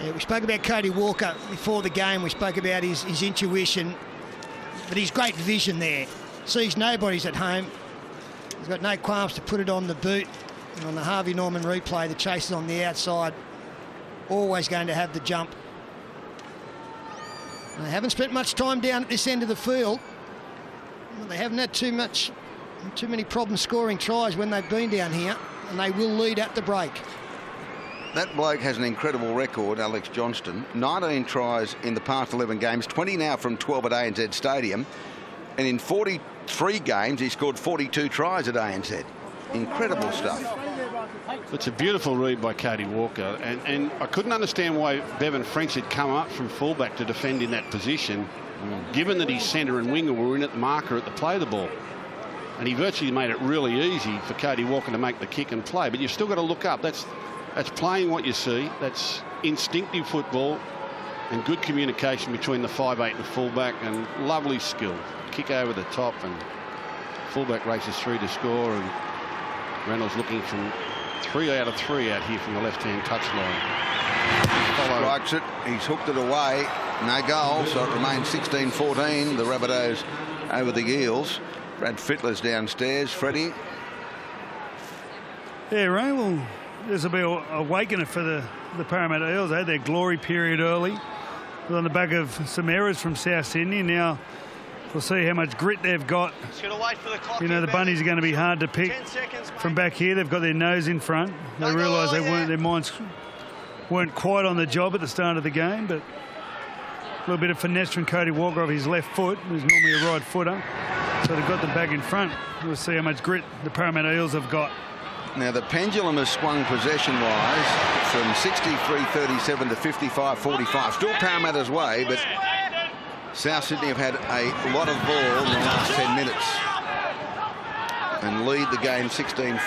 Yeah, we spoke about Cody Walker before the game. We spoke about his intuition, but his great vision there. Sees nobody's at home. He's got no qualms to put it on the boot. And on the Harvey Norman replay, the chase is on the outside. Always going to have the jump. And they haven't spent much time down at this end of the field. Well, they haven't had too many problems scoring tries when they've been down here, and they will lead at the break. That bloke has an incredible record, Alex Johnston. 19 tries in the past 11 games, 20 now from 12 at ANZ Stadium. And in 43 games, he scored 42 tries at ANZ. Incredible stuff. It's a beautiful read by Cody Walker, and I couldn't understand why Bevan French had come up from fullback to defend in that position, given that his centre and winger were in at the marker at the play the ball. And he virtually made it really easy for Cody Walker to make the kick and play. But you've still got to look up. That's playing what you see. That's instinctive football and good communication between the 5'8" and the fullback, and lovely skill. Kick over the top, and fullback races through to score, and Reynolds looking from 3 out of 3 out here from the left-hand touchline. Strikes it. He's hooked it away. No goal, so it remains 16-14. The Rabbitohs over the Eels. Brad Fittler's downstairs. Freddie. Yeah, Ray, well, this will be a awakener for the Parramatta Eels. They had their glory period early. On the back of some errors from South Sydney. Now we'll see how much grit they've got. You know, the bunnies are going to be hard to pick from back here. They've got their nose in front. They realise their minds weren't quite on the job at the start of the game, but a little bit of finesse from Cody Walker of his left foot, who's normally a right footer. So they've got them back in front. We'll see how much grit the Parramatta Eels have got. Now the pendulum has swung possession-wise from 63-37 to 55-45. Still Parramatta's way, but South Sydney have had a lot of ball in the last 10 minutes and lead the game 16-14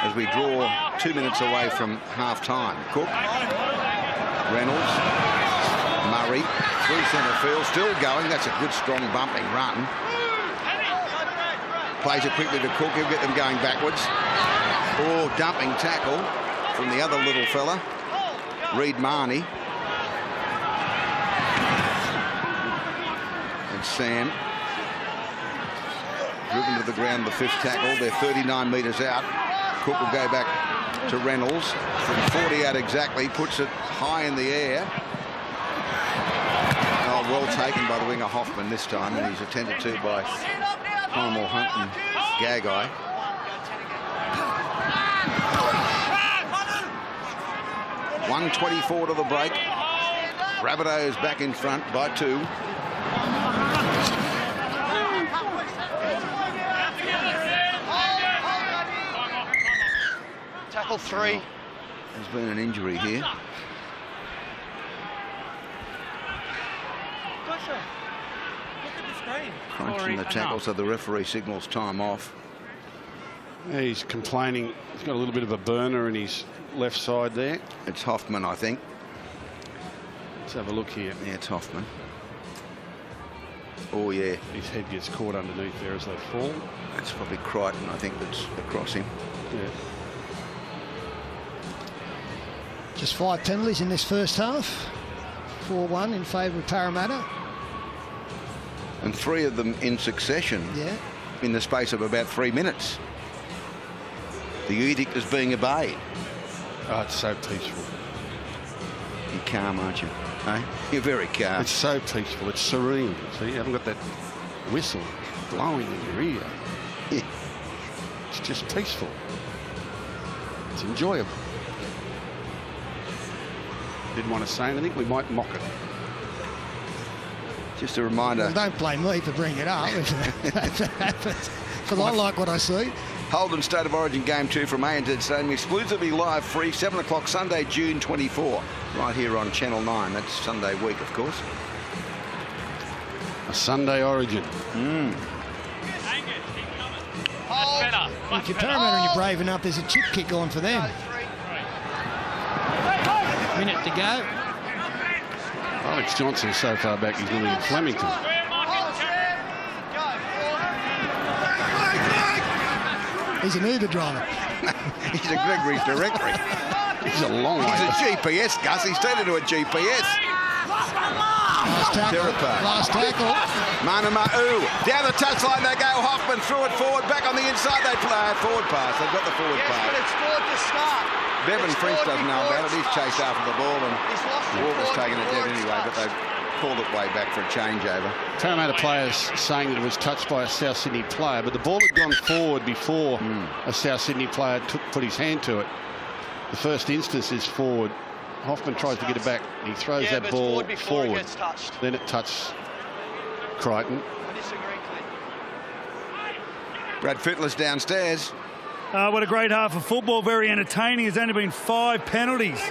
as we draw 2 minutes away from half-time. Cook, Reynolds, Murray, through centre field, still going. That's a good, strong, bumping run. Plays it quickly to Cook. He'll get them going backwards. Oh, dumping tackle from the other little fella, Reed Marnie. And Sam driven to the ground, the 5th tackle. They're 39 metres out. Cook will go back to Reynolds from 40 out exactly, puts it high in the air. Oh, well taken by the winger Hoffman this time, and he's attended to by Hymel Hunt and Gagai. .124 to the break. Rabbitohs back in front by 2. Tackle 3. There's been an injury here. Crunching the tackle, so the referee signals time off. Yeah, he's complaining. He's got a little bit of a burner in his left side there. It's Hoffman, I think. Let's have a look here. Yeah, it's Hoffman. Oh, yeah. His head gets caught underneath there as they fall. That's probably Crichton, I think, that's across him. Yeah. Just 5 penalties in this first half. 4-1 in favour of Parramatta. And 3 of them in succession. Yeah. In the space of about 3 minutes. The edict is being obeyed. Oh, it's so peaceful. You're calm, aren't you? Eh? You're very calm. It's so peaceful. It's serene. See, you haven't got that whistle blowing in your ear. Yeah. It's just peaceful. It's enjoyable. Didn't want to say anything. We might mock it. Just a reminder. Well, don't blame me for bringing it up if that happens, because I like what I see. Holden State of Origin Game 2 from ANZ Stadium, exclusively live free, 7 o'clock Sunday, June 24, right here on Channel 9. That's Sunday week, of course. A Sunday Origin. If you're Parramatta and you're brave enough, there's a chip kick on for them. Minute to go. Alex Johnson so far back, he's living in Flemington. He's an Uber driver. He's a Gregory's directory. He's a long way. He's a GPS, Gus. He's turned into a GPS. Last tackle. Manama'u. Down the touchline they go. Hoffman threw it forward. Back on the inside they play. Forward pass. They've got the forward pass. But it's forward to start. Bevan French doesn't know about it. He's chased after the ball and Walker's taken it dead anyway, but they've called it way back for a changeover. Parramatta players saying that it was touched by a South Sydney player, but the ball had gone forward before a South Sydney player put his hand to it. The first instance is forward. Hoffman tries to get it back. He throws that ball forward. Then it touched Crichton. Brad Fittler's downstairs. What a great half of football, very entertaining. There's only been 5 penalties.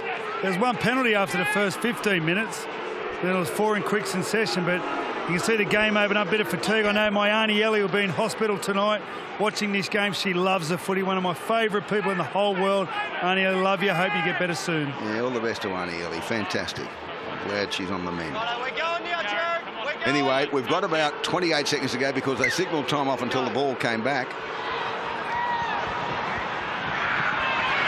There's 1 penalty after the first 15 minutes. Then there was 4 in quick succession, but you can see the game open up, a bit of fatigue. I know my Auntie Ellie will be in hospital tonight watching this game. She loves the footy, one of my favourite people in the whole world. Auntie Ellie, love you. Hope you get better soon. Yeah, all the best to Auntie Ellie. Fantastic. I'm glad she's on the mend. Anyway, we've got about 28 seconds to go because they signalled time off until the ball came back.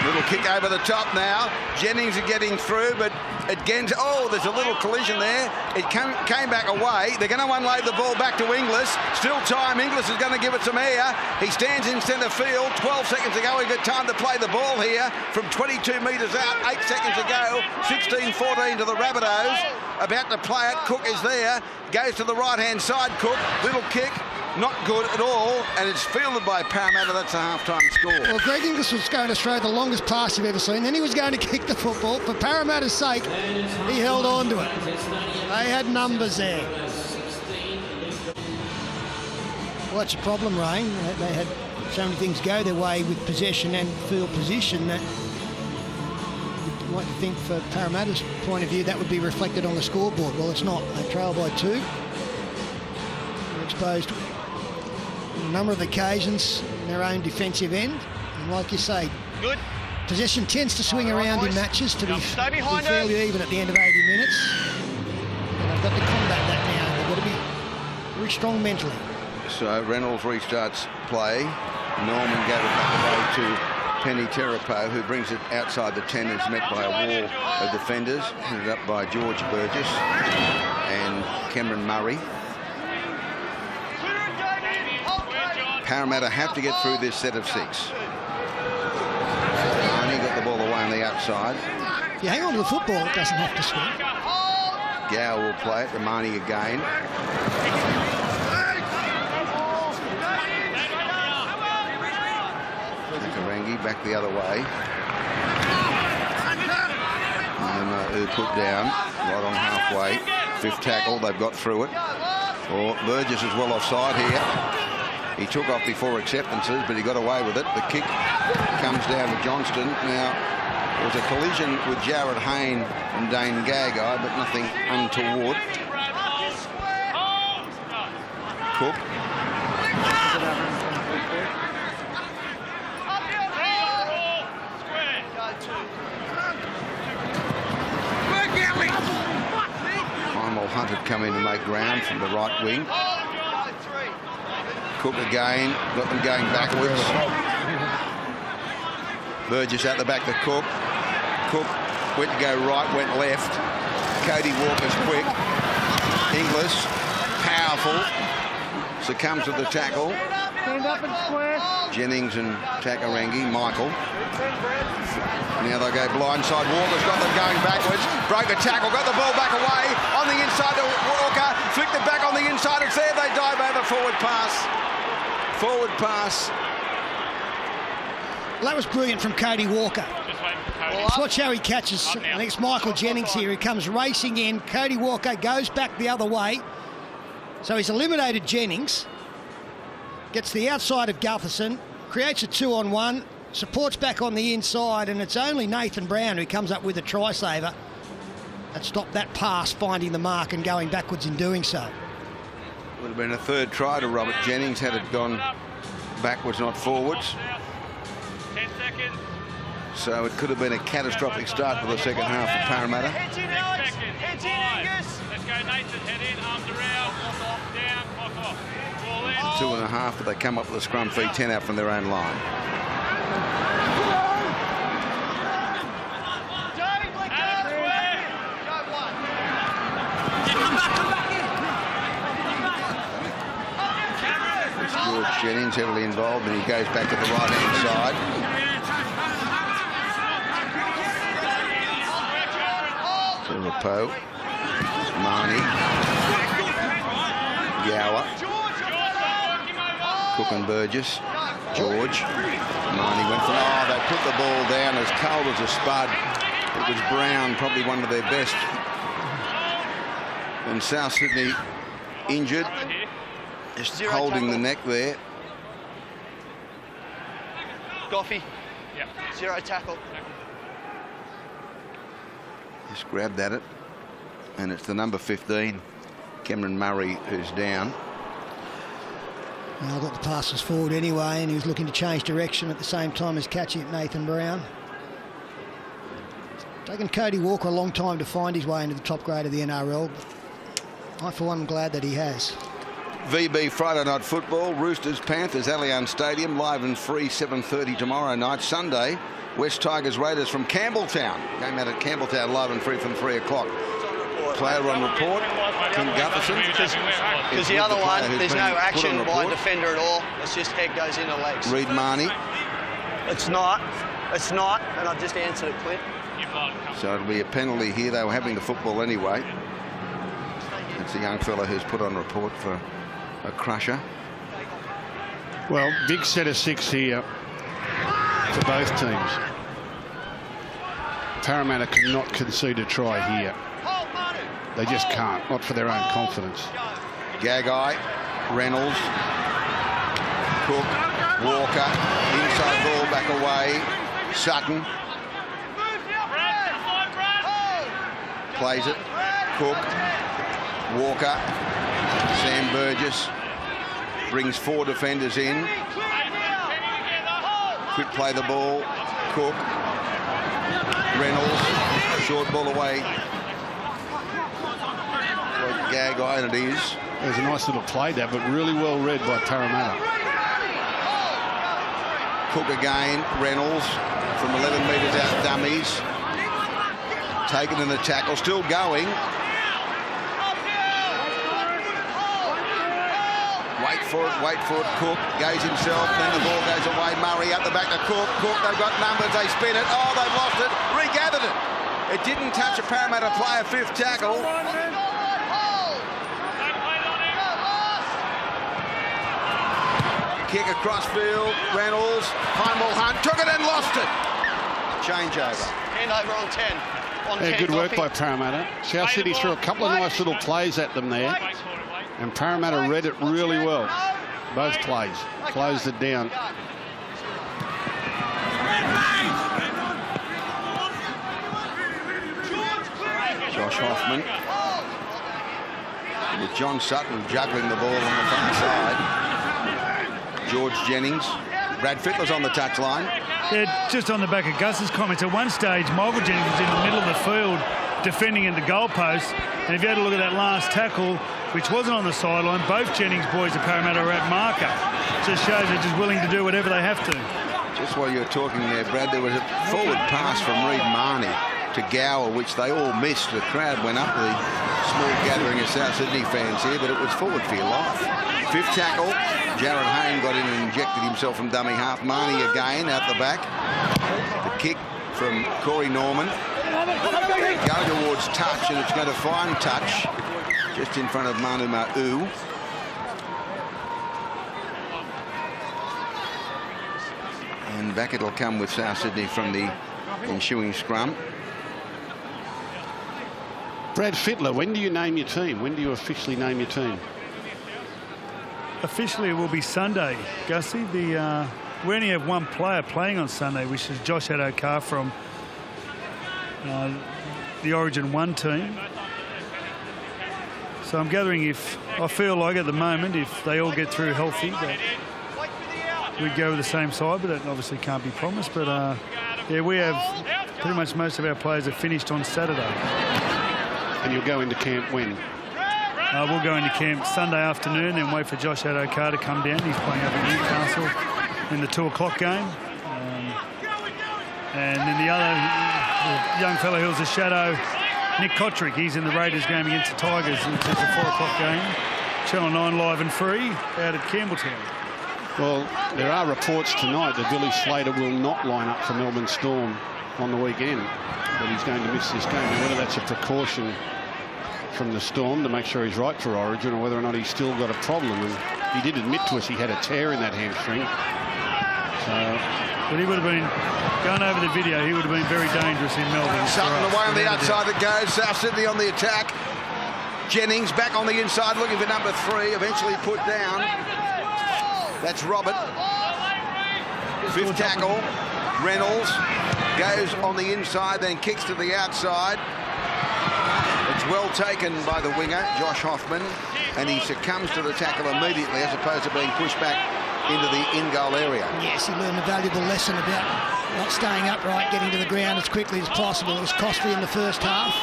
Little kick over the top now. Jennings are getting through, but again, oh, there's a little collision there. It came back away. They're going to unload the ball back to Inglis. Still time. Inglis is going to give it some air. He stands in centre field. 12 seconds to go. We've got time to play the ball here from 22 metres out. 8 seconds to go. 16-14 to the Rabbitohs. About to play it. Cook is there. Goes to the right-hand side. Cook. Little kick. Not good at all, and it's fielded by Parramatta. That's a half-time score. Well, Greg Inglis was going to throw the longest pass you've ever seen. Then he was going to kick the football. For Parramatta's sake, he held on to it. They had numbers there. Well, that's a problem, Rain. They had so many things go their way with possession and field position that you might think for Parramatta's point of view that would be reflected on the scoreboard. Well, it's not. They trail by 2. They're exposed a number of occasions in their own defensive end, and like you say, Good. possession tends to swing around in matches to be fairly even at the end of 80 minutes. And they've got to combat that now. They've got to be very strong mentally. So Reynolds restarts play. Norman gave it back away to Penny Terapo, who brings it outside the 10 and is met by a wall of defenders, headed up by George Burgess and Cameron Murray. Parramatta have to get through this set of 6. Only got the ball away on the outside. If you hang on to the football, it doesn't have to swing. Gow will play it to Marnie again. Karangi back the other way. And who put down right on halfway. 5th tackle, they've got through it. Or Burgess is well offside here. He took off before acceptances, but he got away with it. The kick comes down to Johnston. Now, there was a collision with Jared Hayne and Dane Gagai, but nothing untoward. Cook. Primal Hunt had come in to make ground from the right wing. Cook again, got them going backwards. Burgess out the back to Cook. Cook went to go right, went left. Cody Walker's quick. Inglis, powerful, succumbs to the tackle. Jennings and Takarangi, Michael. Now they go blindside. Walker's got them going backwards. Broke a tackle, got the ball back away. On the inside to Walker. Flicked it back on the inside. It's there. They dive over. Forward pass. Forward pass. Well, that was brilliant from Cody Walker. Let's watch how he catches. I think it's Michael Jennings here. He comes racing in. Cody Walker goes back the other way. So he's eliminated Jennings. Gets the outside of Gutherson. Creates a 2-on-1. Supports back on the inside. And it's only Nathan Brown who comes up with a try saver that stopped that pass, finding the mark and going backwards in doing so. Would have been a 3rd try to Robert Jennings had it gone backwards, not forwards. 10 seconds. So it could have been a catastrophic start for the second half for Parramatta. 6 seconds. 5. Let's go, Nathan. Head in, arms around, clock off, down, clock off. Ball in. 2.5, but they come up with a scrum feed 10 out from their own line. George Jennings heavily involved, and he goes back to the right-hand side. Poe, Marnie, Gower, Cook and Burgess, George. Marnie went for, they put the ball down as cold as a spud. It was Brown, probably one of their best. And South Sydney injured, just holding the neck there. Goffey. Yep. 0 tackle. Just grabbed at it. And it's the number 15, Cameron Murray, who's down. Well, I got the passes forward anyway, and he was looking to change direction at the same time as catching it, Nathan Brown. It's taken Cody Walker a long time to find his way into the top grade of the NRL. I, for one, am glad that he has. VB Friday night football, Roosters, Panthers, Allianz Stadium, live and free, 7:30 tomorrow night. Sunday, West Tigers, Raiders from Campbelltown. Game out at Campbelltown, live and free from 3 o'clock. Player on report, Tim Gutherson. Because the other one, there's no action by a defender at all. It's just head goes into legs. Reid Marnie. It's not, and I've just answered it, Clint. So it'll be a penalty here. They were having the football anyway. It's a young fella who's put on report for a crusher. Well, big set of 6 here for both teams. Parramatta cannot concede a try here. They just can't, not for their own confidence. Gagai, Reynolds, Cook, Walker, inside ball, back away, Sutton. Plays it, Cook, Walker, Sam Burgess, brings 4 defenders in. Quick play the ball, Cook, Reynolds, short ball away. Gagai, and it is. It was a nice little play there, but really well read by Parramatta. Cook again, Reynolds from 11 metres out, dummies. Taken in the tackle, still going. Wait for it, Cook goes himself, then the ball goes away. Murray up the back to Cook. Cook, they've got numbers, they spin it. Oh, they've lost it, regathered it. It didn't touch a Parramatta player, 5th tackle. Kick across field, Reynolds, Heimel Hunt, took it and lost it. Changeover. Hand over on 10. Yeah, good work by Parramatta. South City threw a couple of nice little plays at them there, and Parramatta read it really well. Both plays, closed it down. Josh Hoffman with John Sutton juggling the ball on the far side. George Jennings. Brad Fittler's on the touchline. Yeah, just on the back of Gus's comments, at one stage, Michael Jennings was in the middle of the field defending in the goalpost. And if you had a look at that last tackle, which wasn't on the sideline, both Jennings boys at Parramatta are at marker. Just shows they're just willing to do whatever they have to. Just while you're talking there, Brad, there was a forward pass from Reid Marnie to Gower, which they all missed. The crowd went up, the small gathering of South Sydney fans here, but it was forward for your life. 5th tackle, Jared Hayne got in and injected himself from dummy half. Marnie again out the back. The kick from Corey Norman. Going towards touch, and it's going to find touch just in front of Manu Ma'u. And back it'll come with South Sydney from the ensuing scrum. Brad Fittler, when do you name your team? When do you officially name your team? Officially, it will be Sunday, Gussie. We only have one player playing on Sunday, which is Josh Adokar from the Origin 1 team. So I'm gathering, if I feel like at the moment, if they all get through healthy, that we'd go with the same side, but that obviously can't be promised. But yeah, we have pretty much most of our players are finished on Saturday. And you'll go into camp when? We'll go into camp Sunday afternoon and wait for Josh Adokar to come down. He's playing up at Newcastle in the 2 o'clock game. And then the other young fellow who's a shadow, Nick Kotrick. He's in the Raiders game against the Tigers, which is a 4 o'clock game. Channel 9 live and free out at Campbelltown. Well, there are reports tonight that Billy Slater will not line up for Melbourne Storm on the weekend, but he's going to miss this game. Now, whether that's a precaution from the Storm to make sure he's right for Origin, or whether or not he's still got a problem. And he did admit to us he had a tear in that hamstring. But he would have been, going over the video, he would have been very dangerous in Melbourne. Sutton away on the outside it goes. South Sydney on the attack. Jennings back on the inside looking for number 3, eventually put down. That's Robert. Fifth tackle, Reynolds goes on the inside, then kicks to the outside. It's well taken by the winger, Josh Hoffman, and he succumbs to the tackle immediately as opposed to being pushed back into the in-goal area. Yes, he learned a valuable lesson about not staying upright, getting to the ground as quickly as possible. It was costly in the first half.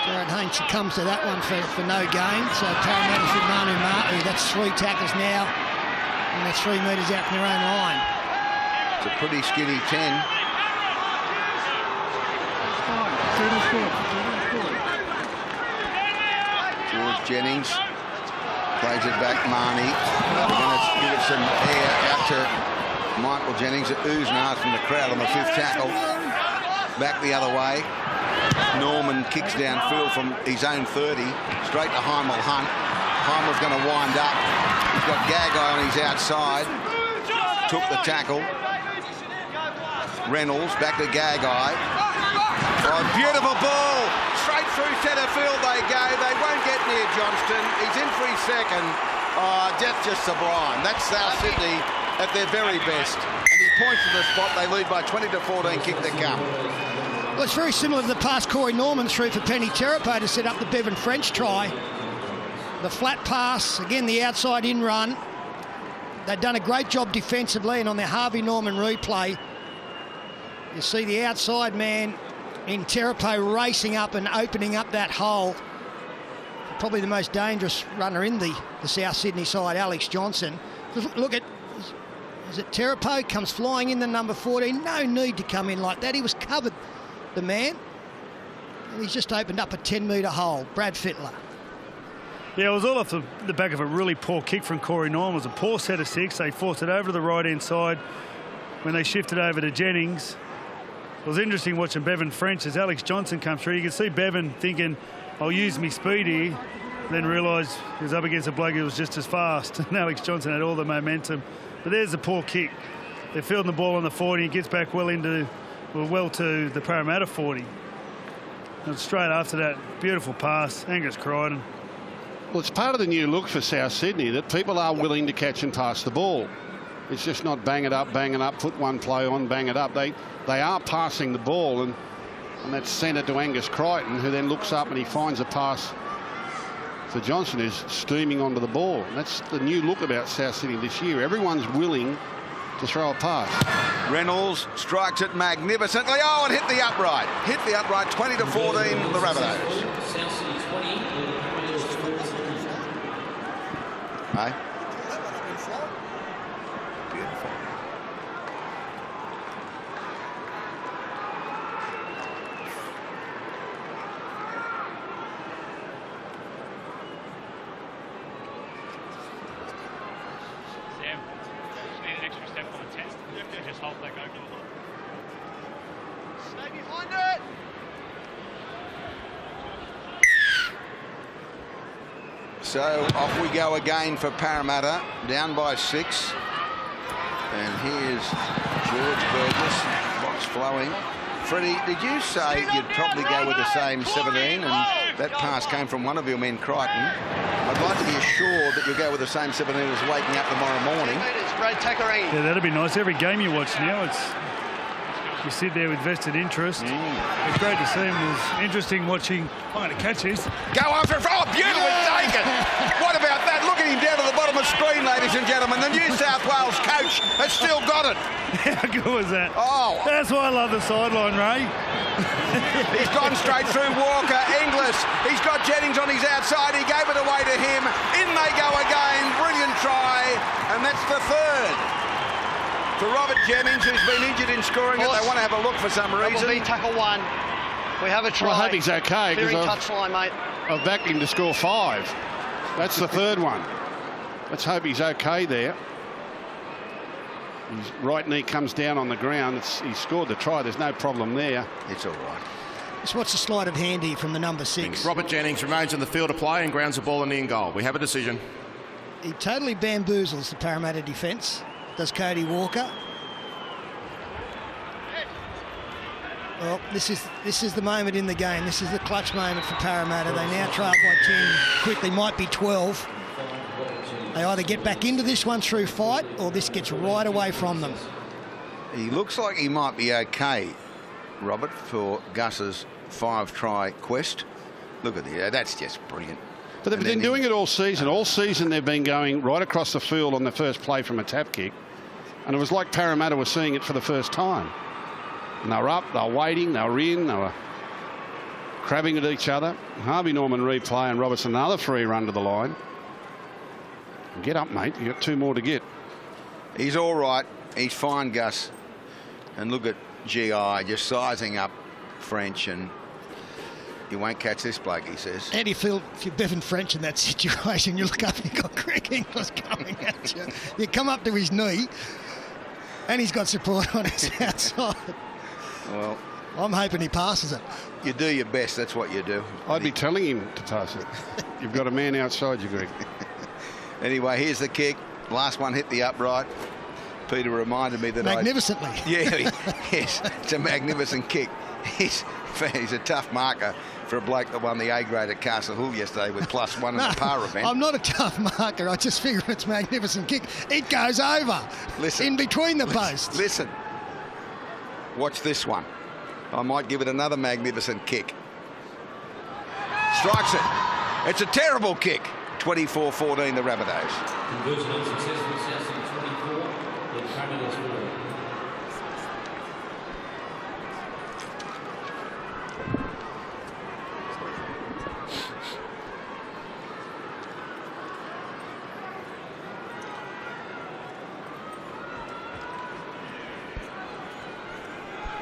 Jared Haynes succumbs to that one for no gain. So Parramatta's with Manu Ma'u. That's 3 tackles now, and they're 3 metres out from their own line. It's a pretty skinny 10. George Jennings plays it back, Marnie. They're going to give it some air out to Michael Jennings. It oozed and asked from the crowd on the 5th tackle. Back the other way. Norman kicks downfield from his own 30, straight to Heimel Hunt. Heimel's going to wind up. He's got Gagai on his outside. Took the tackle. Reynolds back to Gagai. Oh, beautiful ball. Straight through centre field they go. They won't get near Johnston. He's in for his second. Oh, that's just sublime. That's South Sydney at their very best. And he points to the spot. They lead by 20-14, kick to come. Well, it's very similar to the pass Corey Norman threw for Penny Terapo to set up the Bevan French try. The flat pass, again the outside in run. They've done a great job defensively, and on their Harvey Norman replay, you see the outside man in Terapo racing up and opening up that hole. Probably the most dangerous runner in the South Sydney side, Alex Johnson. Look at, is it Terapo comes flying in the number 14. No need to come in like that. He was covered, the man. And he's just opened up a 10-metre hole. Brad Fittler. Yeah, it was all off the back of a really poor kick from Corey Norman. It was a poor set of 6. They forced it over to the right-hand side when they shifted over to Jennings. It was interesting watching Bevan French as Alex Johnson come through. You could see Bevan thinking, I'll use me speed here, then realised he was up against a bloke who was just as fast. And Alex Johnson had all the momentum. But there's the poor kick. They're fielding the ball on the 40. It gets back well to the Parramatta 40. And straight after that, beautiful pass, Angus Crichton. Well, it's part of the new look for South Sydney that people are willing to catch and pass the ball. It's just not bang it up, put one play on, bang it up. They are passing the ball, and that's sent it to Angus Crichton, who then looks up and he finds a pass for Johnson, who's steaming onto the ball. And that's the new look about South Sydney this year. Everyone's willing to throw a pass. Reynolds strikes it magnificently. Oh, and hit the upright. 20-14, the Rabbitohs. South Sydney 20. Hey? Sam, just need an extra step on the test. Just hold that go. Stay behind it. So off we go again for Parramatta, down by 6. And here's George Burgess, box flowing. Freddie, did you say you'd probably go with the same 17? And that pass came from one of your men, Crichton. I'd like to be assured that you'll go with the same 17 as waking up tomorrow morning. Yeah, that'd be nice. Every game you watch now, you sit there with vested interest. It's great to see him. It was interesting watching. I'm going to catch this. Go after it. Oh, beautifully taken. What about that? Look at him down to the bottom of the screen, ladies and gentlemen. The New South Wales coach has still got it. How good was that? Oh. That's why I love the sideline, Ray. He's gone straight through Walker. Inglis. He's got Jennings on his outside. He gave it away to him. In they go again. Brilliant try. And that's the 3rd. For Robert Jennings, who's been injured in scoring it. They want to have a look for some reason. Double B tackle 1. We have a try. Well, I hope he's okay. Clearing touchline, mate. I've backed him to score 5. That's the 3rd one. Let's hope he's okay there. His right knee comes down on the ground. He scored the try. There's no problem there. It's all right. Just watch the sleight of hand here from the number 6. Robert Jennings remains in the field of play and grounds the ball in the in goal. We have a decision. He totally bamboozles the Parramatta defence. Does Cody Walker. Well, this is the moment in the game. This is the clutch moment for Parramatta. They now trail by 10, quickly might be 12. They either get back into this one through fight or this gets right away from them. He looks like he might be okay, Robert, for Gus's 5-try quest. Look at that. That's just brilliant. But they've been doing it all season. All season they've been going right across the field on the first play from a tap kick. And it was like Parramatta were seeing it for the first time. And they were up, they were waiting, they were in, they were crabbing at each other. Harvey Norman replay and Robertson another free run to the line. Get up, mate. You've got 2 more to get. He's all right. He's fine, Gus. And look at GI just sizing up French, and you won't catch this bloke, he says. How do you feel if you're Bevan French in that situation? You look up and you've got Greg Inglis coming at you. You come up to his knee and he's got support on his outside. Well, I'm hoping he passes it. You do your best, that's what you do. I'd be telling him to pass it. You've got a man outside you, Greg. Anyway, here's the kick. Last one hit the upright. Peter reminded me that magnificently. Yes, it's a magnificent kick. He's a tough marker for a bloke that won the A grade at Castle Hill yesterday with +1 in the par event. I'm not a tough marker. I just figure it's a magnificent kick. It goes over. Listen, in between the posts. Listen. Watch this one. I might give it another magnificent kick. Strikes it. It's a terrible kick. 24-14 the Rabbitohs. Conversion unsuccessful, South Sydney 24, the Parramatta's 4.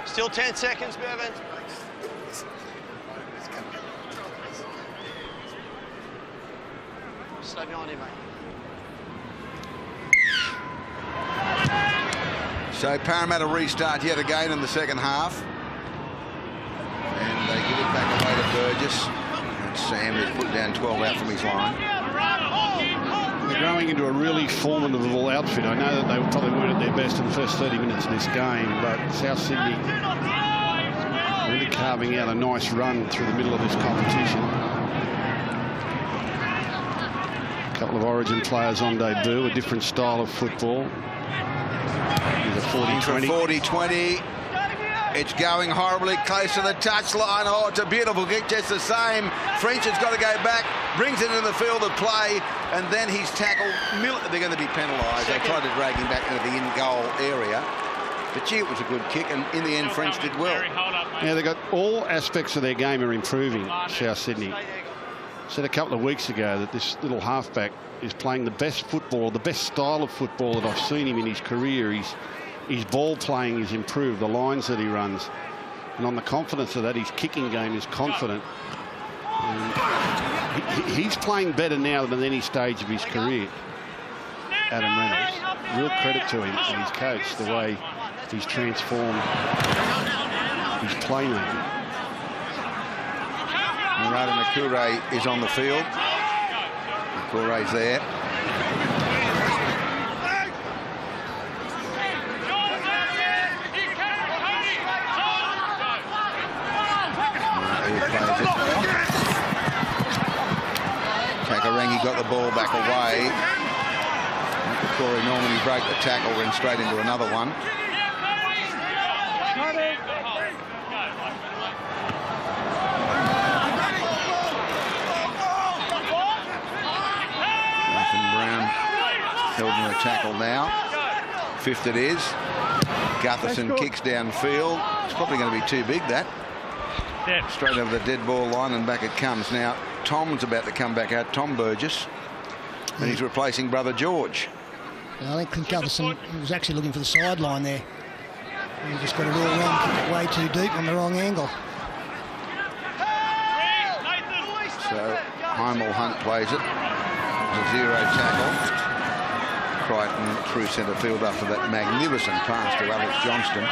Still 10 seconds, Bevan. Stay behind him, mate. So Parramatta restart yet again in the second half. And they give it back away to Burgess. And Sam has put down 12 out from his line. They're growing into a really formidable outfit. I know that they probably weren't at their best in the first 30 minutes of this game, but South Sydney really carving out a nice run through the middle of this competition. A couple of Origin players on debut, a different style of football. He's a 40-20. 40-20. It's going horribly close to the touchline. Oh, it's a beautiful kick, just the same. French has got to go back, brings it into the field of play, and then he's tackled. They're going to be penalised. They tried to drag him back into the in-goal area. But gee, it was a good kick, and in the end, French did well. Yeah, they've got all aspects of their game are improving, South Sydney. Said a couple of weeks ago that this little halfback is playing the best football, the best style of football that I've seen him in his career. His ball playing is improved, the lines that he runs. And on the confidence of that, his kicking game is confident. And he's playing better now than any stage of his career, Adam Reynolds. Real credit to him and his coach, the way he's transformed his playmaking. Murata Nakure is on the field. Nakure's there. Takarangi got the ball back away. Corey Norman, he broke the tackle, went straight into another one. Nathan Brown held in a tackle now. Fifth it is. Gutherson kicks downfield. It's probably going to be too big, that. Straight over the dead ball line, and back it comes. Now, Tom's about to come back out, Tom Burgess, and he's replacing brother George. I think Clint Gutherson was actually looking for the sideline there. He just got it all wrong, kicked it way too deep on the wrong angle. So Heimel Hunt plays it. It's a 0 tackle. Crichton through centre field after that magnificent pass to Alex Johnston.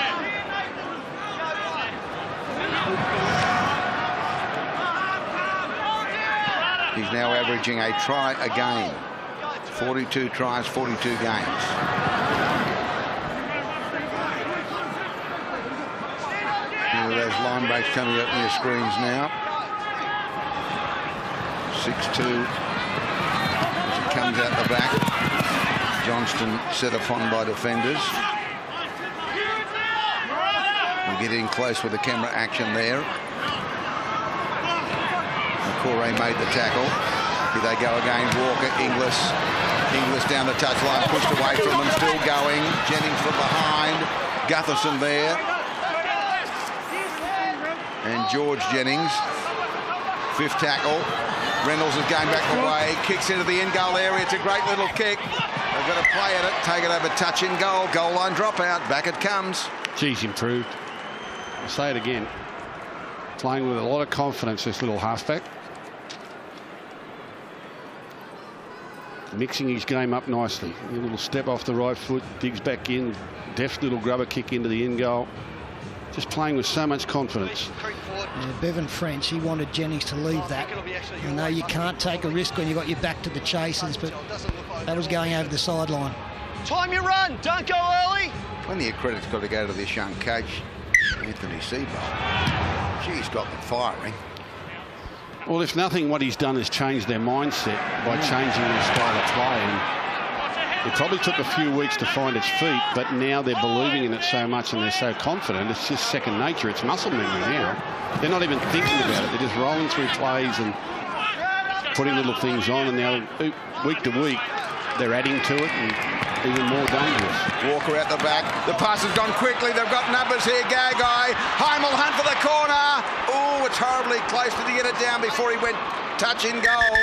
He's now averaging a try a game. 42 tries, 42 games. Those line breaks coming up near screens now. 6-2. As he comes comes out the back. Johnston set upon by defenders. We're getting close with the camera action there. Corey made the tackle. Here they go again. Walker, Inglis down the touchline, pushed away from them, still going. Jennings from behind. Gutherson there. And George Jennings. Fifth tackle. Reynolds is going back the way. Kicks into the end goal area. It's a great little kick. They've got to play at it. Take it over, touch in goal. Goal line dropout. Back it comes. Geez, improved. I'll say it again. Playing with a lot of confidence, this little halfback. Mixing his game up nicely. A little step off the right foot, digs back in, deft little grubber kick into the end goal. Just playing with so much confidence. Yeah, Bevan French, he wanted Jennings to leave that. I know you can't take a risk when you've got your back to the chasers, but that was going over the sideline. Time your run, don't go early. Plenty of credit's got to go to this young coach, Anthony Seabold. She's got them firing. Well, if nothing, what he's done is changed their mindset by changing their style of play. And it probably took a few weeks to find its feet, but now they're believing in it so much and they're so confident. It's just second nature. It's muscle memory now. They're not even thinking about it. They're just rolling through plays and putting little things on. And now, week to week, they're adding to it and even more dangerous. Walker out the back. The pass has gone quickly. They've got numbers here. Gagai. Heimel hunt for the corner. Oh, it's horribly close. Did he get it down before he went touch in goal?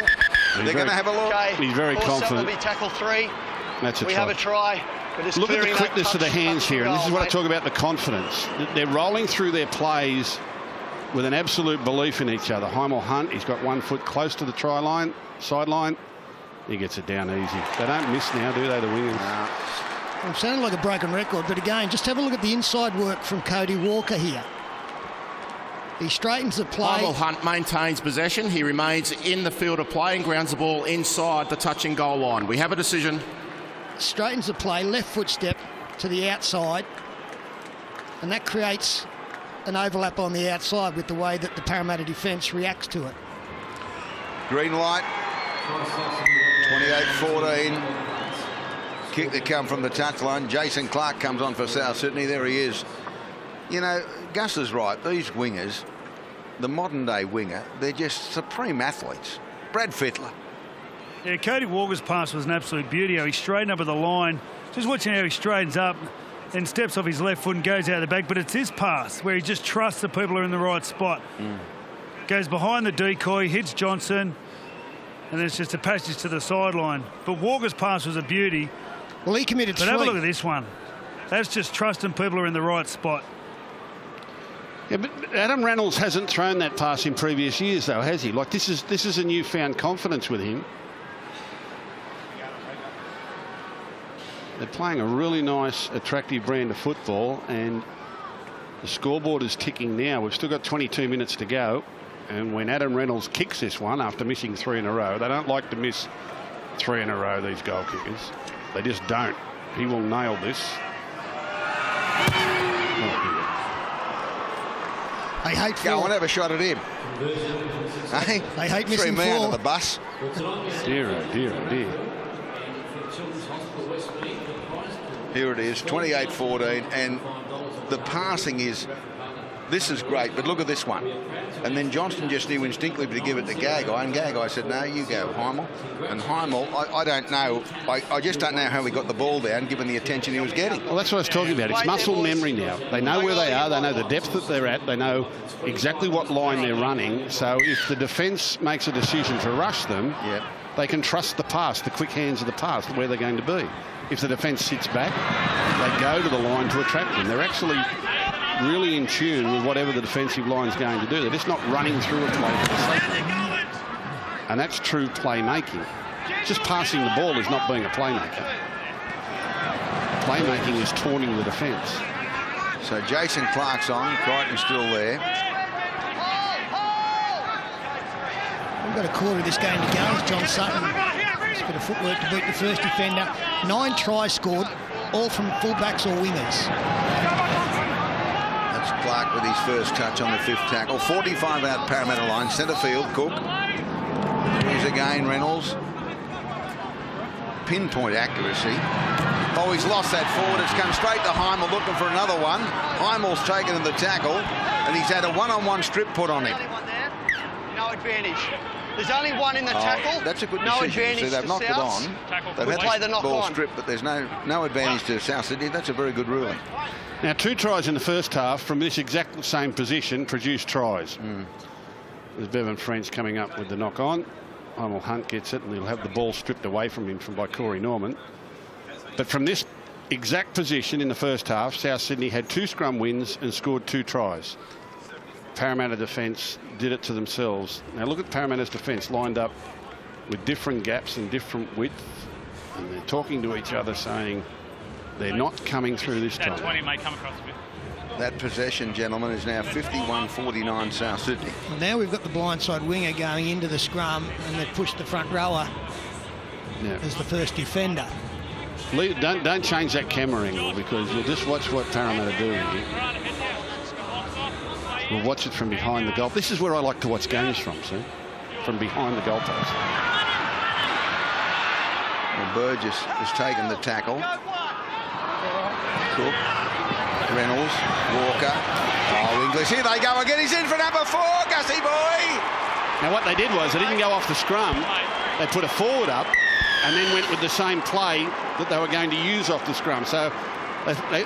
They're going to have a look. Okay. He's very confident. Will be tackle 3. That's a we try. have a try. Look at the quickness of the hands here, and this is what I talk about, the confidence. They're rolling through their plays with an absolute belief in each other. Heimel Hunt, he's got 1 foot close to the try line, sideline. He gets it down easy. They don't miss now, do they, the wingers? No. Well, it sounded like a broken record, but again, just have a look at the inside work from Cody Walker here. He straightens the play. Heimel Hunt maintains possession. He remains in the field of play and grounds the ball inside the touching goal line. We have a decision. Straightens the play, left foot step to the outside, and that creates an overlap on the outside with the way that the Parramatta defence reacts to it. Green light. 28-14. Kick that come from the touchline. Jason Clark comes on for South Sydney. There he is. You know, Gus is right. These wingers, the modern day winger, they're just supreme athletes. Brad Fittler. Yeah, Cody Walker's pass was an absolute beauty. How he straightened up at the line. Just watching how he straightens up and steps off his left foot and goes out the back. But it's his pass where he just trusts the people are in the right spot. Goes behind the decoy, hits Johnson, and then it's just a passage to the sideline. But Walker's pass was a beauty. Well, he committed 3. But have a look at this one. That's just trusting people are in the right spot. Yeah, but Adam Reynolds hasn't thrown that pass in previous years, though, has he? Like, this is a newfound confidence with him. They're playing a really nice, attractive brand of football, and the scoreboard is ticking now. We've still got 22 minutes to go, and when Adam Reynolds kicks this one after missing 3 in a row, they don't like to miss 3 in a row, these goal kickers. They just don't. He will nail this. They hate Go Phil. on, have a shot at him. Hey, They hate 3 missing men out 4. of the bus. Dear, oh dear, oh dear. Here it is, 28-14, and the passing is, this is great, but look at this one. And then Johnston just knew instinctively to give it to Gagai, and Gagai said, no, you go, Heimel. And Heimel, I don't know, I just don't know how he got the ball down, given the attention he was getting. Well, that's what I was talking about. It's muscle memory now. They know where they are. They know the depth that they're at. They know exactly what line they're running. So if the defence makes a decision to rush them, they can trust the pass, the quick hands of the pass, where they're going to be. If the defence sits back, they go to the line to attract them. They're actually really in tune with whatever the defensive line's going to do. They're just not running through a play for the sake of it. And that's true playmaking. Just passing the ball is not being a playmaker. Playmaking is taunting the defence. So Jason Clark's on, Crichton's still there. We've got a quarter of this game to go. As John Sutton, a bit of footwork to beat the first defender. 9 tries scored, all from fullbacks or wingers. That's Clark with his first touch on the 5th tackle. 45 out Parramatta line, centre field, Cook. Here's again Reynolds. pinpoint accuracy. Oh, he's lost that forward. It's come straight to Heimel looking for another one. Heimel's taken in the tackle, and he's had a one-on-one strip put on him. No advantage. There's only one in the tackle. That's a good no decision. advantage. See, they've knocked it on. They've had play the the knock ball on. strip, but there's no advantage to South Sydney. That's a very good ruling. Now, 2 tries in the first half from this exact same position produced tries. There's Bevan French coming up with the knock on. Heimel Hunt gets it, and he'll have the ball stripped away from him by Corey Norman. But from this exact position in the first half, South Sydney had 2 scrum wins and scored 2 tries. Parramatta defence did it to themselves. Now look at Parramatta's defence lined up with different gaps and different width, and they're talking to each other saying they're not coming through this time. That 20 may come across a bit. That possession, gentlemen, is now 51-49 South Sydney. Well, now we've got the blindside winger going into the scrum, and they've pushed the front rower as the first defender. Don't change that camera angle, because you'll just watch what Parramatta do here. We'll watch it from behind the goal. This is where I like to watch games from, see? From behind the goalpost. Well, Burgess has taken the tackle. Cook, Reynolds, Walker. Oh, English, here they go again. He's in for number 4, Gussie boy. Now what they did was they didn't go off the scrum. They put a forward up and then went with the same play that they were going to use off the scrum. So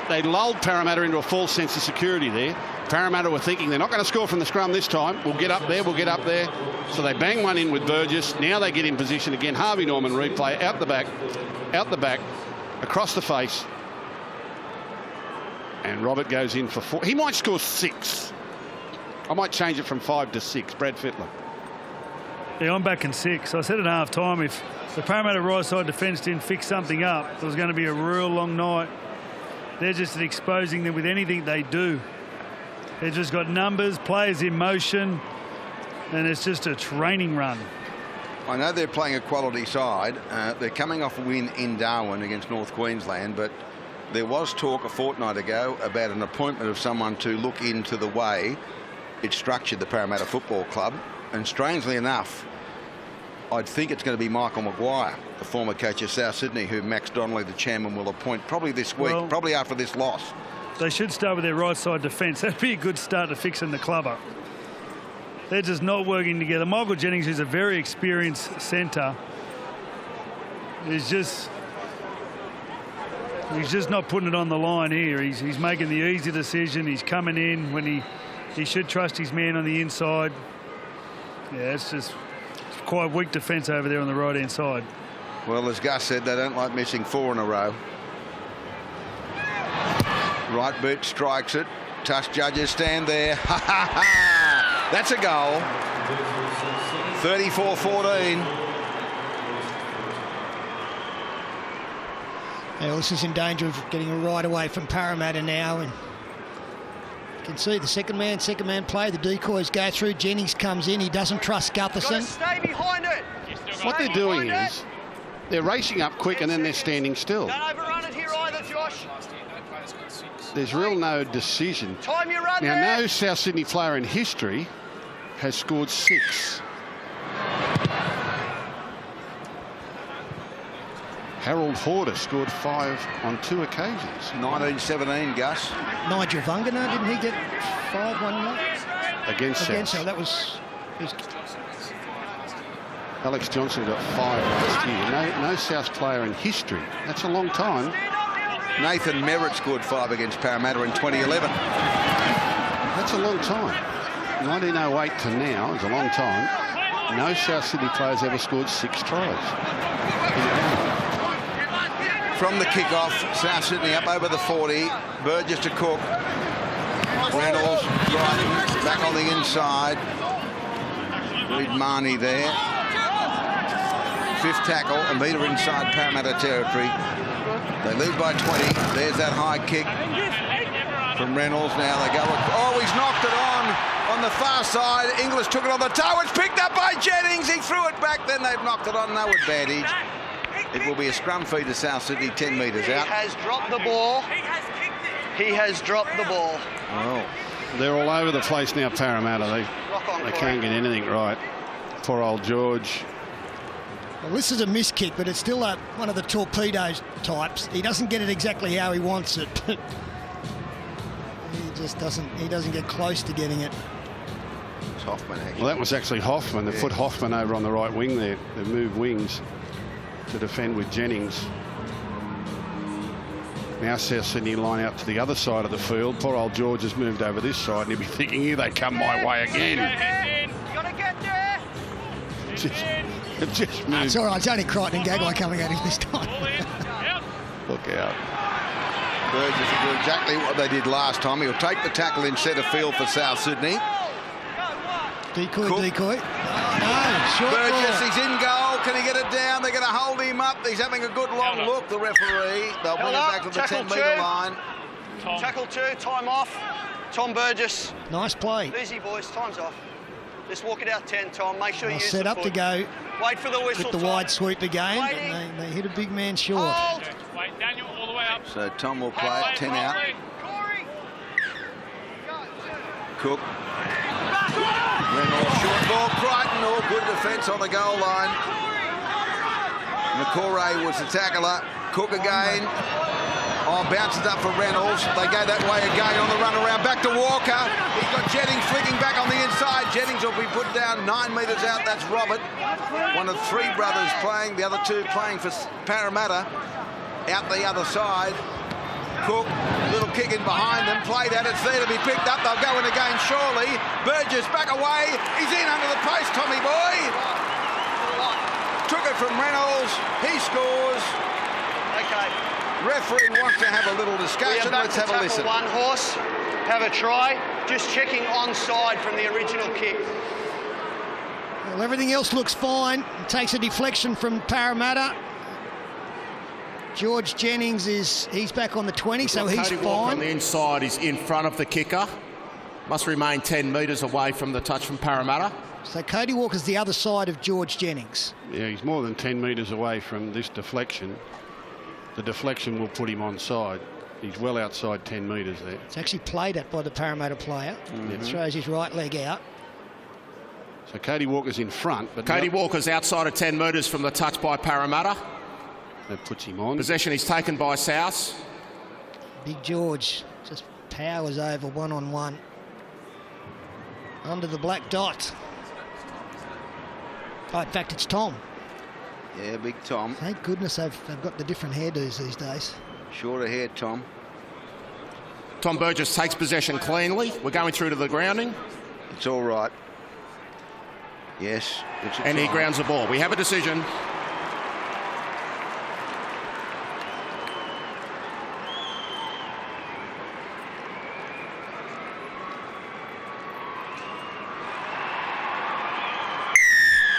they lulled Parramatta into a false sense of security there. Parramatta were thinking they're not going to score from the scrum this time. We'll get up there, we'll get up there. So they bang one in with Burgess. Now they get in position again. Harvey Norman replay, out the back, across the face. And Robert goes in for 4. He might score 6. I might change it from 5 to 6. Brad Fittler. Yeah, I'm back in 6. I said at half time, if the Parramatta right side defence didn't fix something up, it was going to be a real long night. They're just exposing them with anything they do. They've just got numbers, players in motion, and it's just a training run. I know they're playing a quality side. They're coming off a win in Darwin against North Queensland, but there was talk a fortnight ago about an appointment of someone to look into the way it structured the Parramatta Football Club. And strangely enough, I'd think it's going to be Michael Maguire, the former coach of South Sydney, who Max Donnelly, the chairman, will appoint probably this week, probably after this loss. They should start with their right side defence. That'd be a good start to fixing the club up. They're just not working together. Michael Jennings, who's a very experienced centre, is just not putting it on the line here. He's making the easy decision. He's coming in when he should trust his man on the inside. Yeah, it's just quite weak defence over there on the right-hand side. Well, as Gus said, they don't like missing 4 in a row. Right boot strikes it. Touch judges stand there. Ha ha ha! That's a goal. 34-14. Well, this is in danger of getting a right away from Parramatta now, and you can see the second man play. The decoys go through. Jennings comes in. He doesn't trust Gutherson. Stay behind it. What they're doing is they're racing up quick and then they're standing still. Don't overrun it here either, Josh. There's real no decision. Time you run Now, there. no South Sydney player in history has scored 6. Harold Horder scored 5 on 2 occasions. 1917, Gus. Nigel Vunganer, didn't he get 5 one night? Against South. So that was Alex Johnson got 5 last year. No South player in history. That's a long time. Nathan Merritt scored 5 against Parramatta in 2011. That's a long time. 1908 to now is a long time. No South Sydney players ever scored 6 tries. From the kickoff, South Sydney up over the 40. Burgess to Cook. Reynolds right back on the inside. Reed Marnie there. 5th tackle, and Vita inside Parramatta territory. They lead by 20. There's that high kick from Reynolds. Now they go. Oh, he's knocked it on the far side. Inglis took it on the toe. It's picked up by Jennings. He threw it back. Then they've knocked it on. No advantage. It will be a scrum feed to South Sydney, 10 metres out. He has dropped the ball. He has dropped the ball. Oh. They're all over the place now, Parramatta. They can't get anything right. Poor old George. Well, this is a missed kick, but it's still one of the torpedo types. He doesn't get it exactly how he wants it, but he just doesn't. He doesn't get close to getting it. It's Hoffman, actually. Well, that was actually Hoffman. They put Hoffman over on the right wing there. They moved wings to defend with Jennings. Now South Sydney line out to the other side of the field. Poor old George has moved over this side, and he'll be thinking, here they come my way again. You gotta get there. It just moved. It's all right. It's only Crichton and Gagai coming at him this time. Look out. Burgess will do exactly what they did last time. He'll take the tackle in centre field for South Sydney. Decoy. Oh, no, short Burgess, ball. he's in goal. Can he get it down? They're going to hold him up. He's having a good long look, the referee. They'll bring it back to the 10-metre line. Tackle 2, time off. Tom Burgess. Nice play. Easy, boys, time's off. Just walk it out 10, Tom. Make sure you use Set the up foot. to go Wait for the whistle, with the Tom. wide sweep again, Waiting. but they hit a big man short. Hold. Wait, Daniel, all the way up. So Tom will play it, 10 out. Cook. Reynolds, short ball, Crichton, all good defence on the goal line. McCoray was the tackler. Cook again. Oh, bounces up for Reynolds. They go that way again on the run around. Back to Walker. He's got Jennings flicking back on the inside. Jennings will be put down 9 metres out. That's Robert. One of 3 brothers playing, the other 2 playing for Parramatta. Out the other side. Cook, little kick in behind them. Played at it. It's there to be picked up. They'll go in again, surely. Burgess back away. He's in under the post, Tommy boy. Took it from Reynolds. He scores. Okay. Referee wants to have a little We discussion. are back Let's to have a tackle listen. 1 horse. Have a try. Just checking onside from the original kick. Well, everything else looks fine. It takes a deflection from Parramatta. George Jennings he's back on the 20, so he's Cody Walker on fine. the inside is in front of the kicker. Must remain 10 metres away from the touch from Parramatta. So Cody Walker's the other side of George Jennings. Yeah, he's more than 10 metres away from this deflection. The deflection will put him onside. He's well outside 10 metres there. It's actually played at by the Parramatta player. Throws his right leg out. So Cody Walker's in front, but Cody Walker's outside of 10 metres from the touch by Parramatta. that puts him on. Possession is taken by South. Big George just powers over one-on-one. Under the black dot. Oh, in fact, it's Tom. Yeah, big Tom. Thank goodness they've got the different hairdos these days. Shorter hair, Tom. Tom Burgess takes possession cleanly. We're going through to the grounding. It's all right. Yes, it's a And he try. grounds the ball. We have a decision.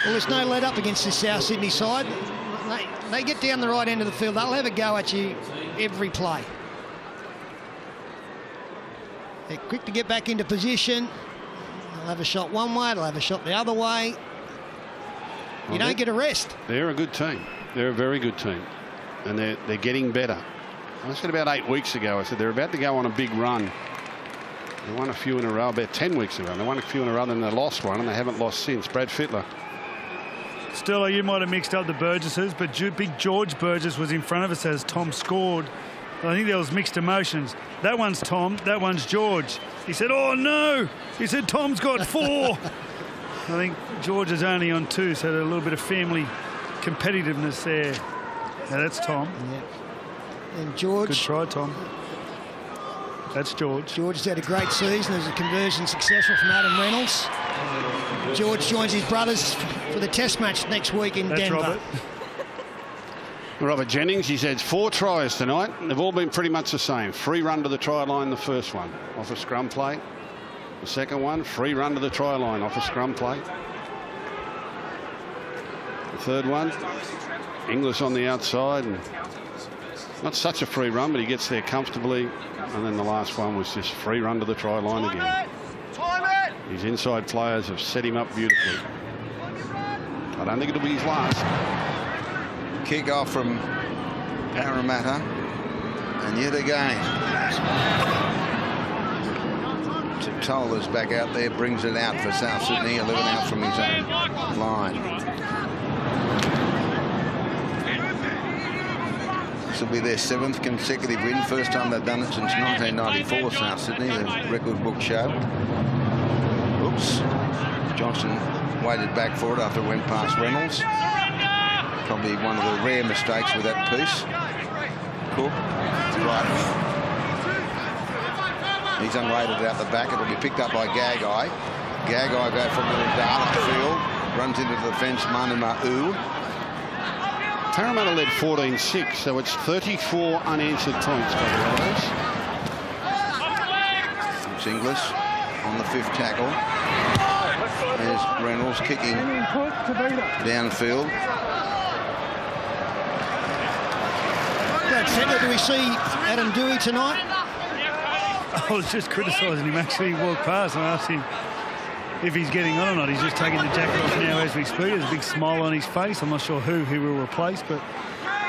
Well, there's no let up against this South Sydney side. They get down the right end of the field. They'll have a go at you every play. They're quick to get back into position. They'll have a shot one way. They'll have a shot the other way. You don't get a rest. They're a good team. They're a very good team. And they're getting better. I said about 8 weeks ago, I said they're about to go on a big run. They won a few in a row about 10 weeks ago. They won a few in a row, then they lost one, and they haven't lost since. Brad Fittler. Stella, you might have mixed up the Burgesses, but Big George Burgess was in front of us as Tom scored. I think there was mixed emotions. That one's Tom, that one's George. He said, oh no! He said, Tom's got 4. I think George is only on 2, so there's a little bit of family competitiveness there. Now that's Tom. Yeah. And George. Good try, Tom. That's George. George has had a great season. There's a conversion successful from Adam Reynolds. George joins his brothers for the test match next week in That's Denver. Robert Jennings, he's had 4 tries tonight. They've all been pretty much the same. Free run to the try line, the first one, off a scrum play. The second one, free run to the try line, off a scrum play. The third one, Inglis on the outside. And not such a free run, but he gets there comfortably. And then the last one was just free run to the try line again. His inside players have set him up beautifully. I don't think it'll be his last. Kick off from Parramatta. And yet again, Tola's back out there, brings it out for South Sydney, 11 out from his own line. This will be their 7th consecutive win. First time they've done it since 1994, South Sydney, the record book show. Oops. Johnson waited back for it after it went past Reynolds. Probably one of the rare mistakes with that piece. Cook, right. He's unrated out the back. It'll be picked up by Gagai. Gagai go from the Darling field. Runs into the fence, Manu Ma'u. Parramatta led 14-6, so it's 34 unanswered points by the Rabbitohs. It's Inglis on the 5th tackle. There's Reynolds kicking downfield. Brad Fittler, do we see Adam Dewey tonight? I was just criticising him. Actually, he walked past and asked him if he's getting on or not. He's just taking the jacket off now as we speak. There's a big smile on his face. I'm not sure who he will replace, but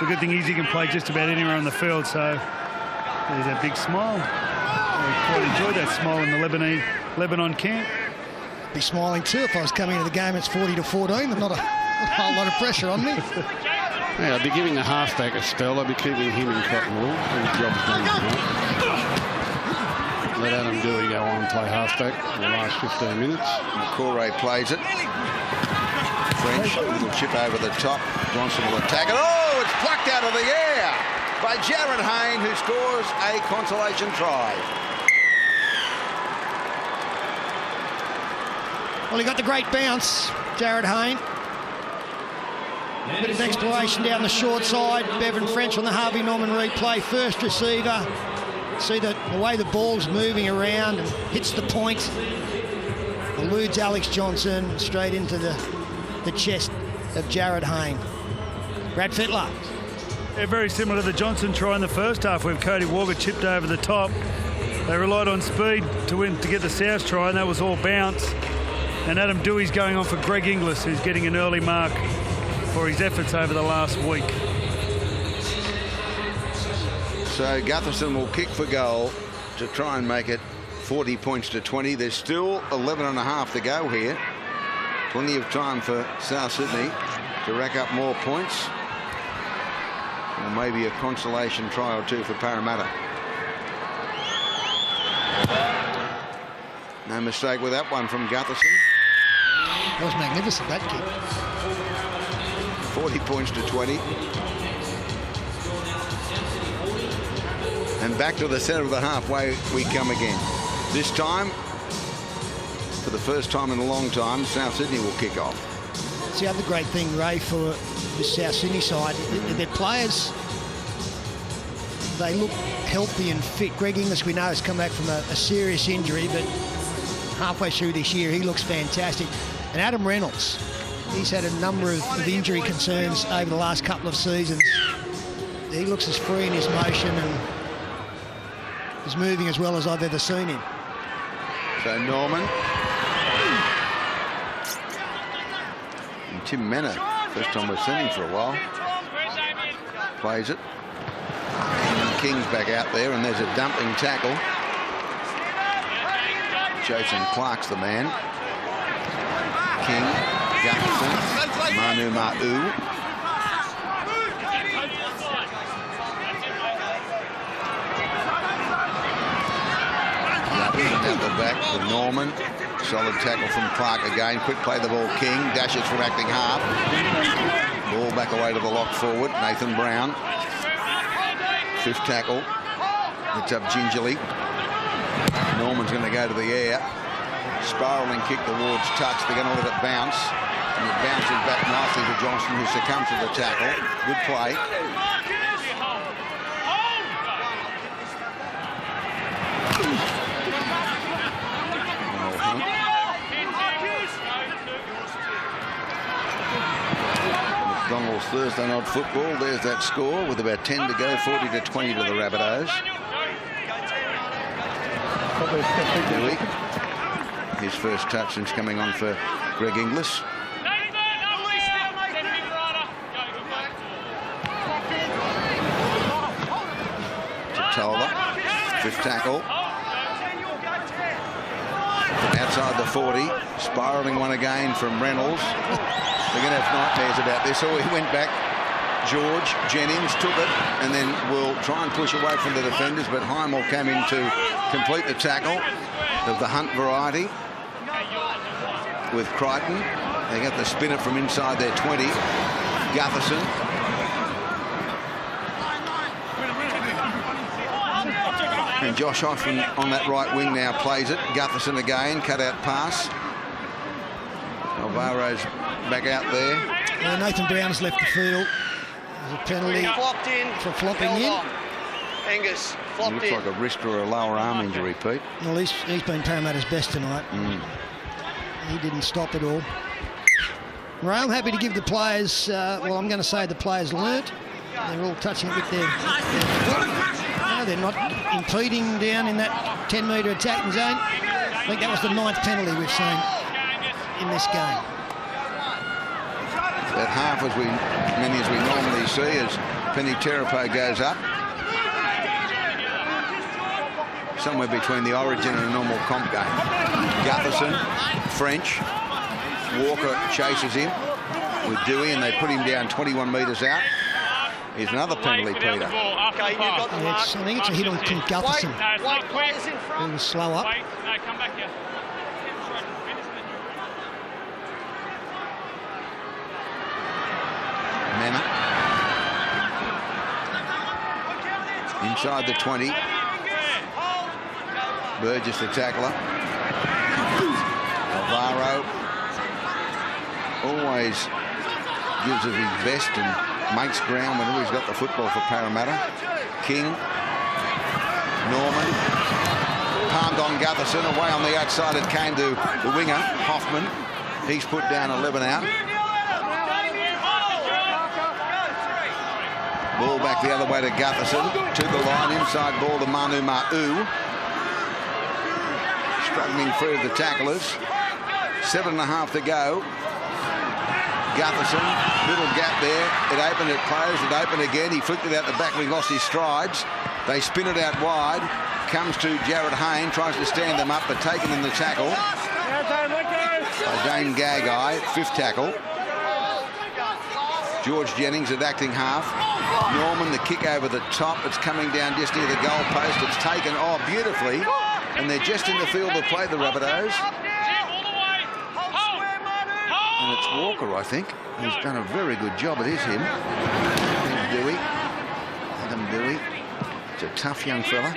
the good thing is he can play just about anywhere on the field. So there's that big smile. I quite enjoyed that smile in the Lebanon camp. Be smiling too if I was coming into the game. It's 40-14. There's not a whole lot of pressure on me. Yeah, I'd be giving the halfback a spell. I'd be keeping him in cotton wool. His job's done tonight. Let Adam Dewey go on and play halfback for the last 15 minutes. Corey plays it. French, a little chip over the top. Johnson will attack it. Oh, it's plucked out of the air by Jared Hayne, who scores a consolation try. Well, he got the great bounce, Jared Hayne. Bit of exploration down the short side. Bevan French on the Harvey Norman replay. First receiver. See the way the ball's moving around and hits the point. Eludes Alex Johnson straight into the chest of Jared Hayne. Brad Fittler. Yeah, very similar to the Johnson try in the first half when Cody Walker chipped over the top. They relied on speed to get the South try, and that was all bounce. And Adam Dewey's going on for Greg Inglis, who's getting an early mark for his efforts over the last week. So Gutherson will kick for goal to try and make it 40 points to 20. There's still 11 and a half to go here. Plenty of time for South Sydney to rack up more points. Or maybe a consolation try or two for Parramatta. No mistake with that one from Gutherson. That was magnificent, that kick. 40 points to 20. And back to the centre of the halfway we come again. This time, for the first time in a long time, South Sydney will kick off. It's the other great thing, Ray, for the South Sydney side. Their players, they look healthy and fit. Greg Inglis, we know, has come back from a serious injury, but halfway through this year, he looks fantastic. And Adam Reynolds, he's had a number of injury concerns over the last couple of seasons. He looks as free in his motion and is moving as well as I've ever seen him. So Norman. And Tim Mena, first time we've seen him for a while. Plays it. And King's back out there, and there's a dumping tackle. Jason Clark's the man. King, Gutherson, Manu Ma'u. At the back for Norman. Solid tackle from Clark again. Quick play the ball. King dashes from acting half. Ball back away to the lock forward. Nathan Brown. 5th tackle. It's up gingerly. Norman's going to go to the air. Spiralling kick towards touch. They're going to let it bounce. And it bounces back nicely to Johnson, who succumbs to the tackle. Good play. McDonald's Thursday night football. There's that score with about 10 to go, 40 to 20 to the Rabbitohs. Dewey. His first touch since coming on for Greg Inglis. Totola, 5th tackle. Outside the 40, spiralling one again from Reynolds. They're going to have nightmares about this. Oh, he went back George Jennings took it and then will try and push away from the defenders, but Heimel came in to complete the tackle of the Hunt variety with Crichton. They got the spinner from inside their 20. Gutherson. And Josh Hoffman on that right wing now plays it. Gutherson again, cut out pass. Alvaro's back out there. Nathan Brown's left the field. There's a penalty for flopping in. Angus flopped Looks in. like a wrist or a lower arm injury, Pete. Well, he's been Parramatta's best tonight. He didn't stop at all. Ray, I'm happy to give the players, well, I'm going to say the players learnt. They're all touching it with their foot. No, they're not impeding down in that 10-metre attacking zone. I think that was the 9th penalty we've seen in this game. At half as many as we normally see as Penny Terapo goes up. Somewhere between the origin and a normal comp game. Gutherson, French. Walker chases him with Dewey and they put him down 21 metres out. Here's another penalty, Peter. Okay, I think it's a hit on Clint Gutherson. He was slow up. No, come back here. Manna. Inside the 20. Burgess the tackler. Alvaro always gives it his best and makes ground whenever he's got the football for Parramatta. King. Norman. Palmed on Gutherson. Away on the outside it came to the winger, Hoffman. He's put down 11 out. Ball back the other way to Gutherson. To the line. Inside ball to Manu Ma'u. Struggling through the tacklers. 7.5 to go. Gutherson, little gap there. It opened, it closed, it opened again. He flicked it out the back when he lost his strides. They spin it out wide. Comes to Jared Hayne, tries to stand them up, but taken in the tackle by Dane Gagai, 5th tackle. George Jennings at acting half. Norman, the kick over the top. It's coming down just near the goal post. It's taken, beautifully. And they're just in the field to play the Rabbitohs. And it's Walker, I think. He's done a very good job. It is him. Here's Dewey. Adam Dewey. It's a tough young fella.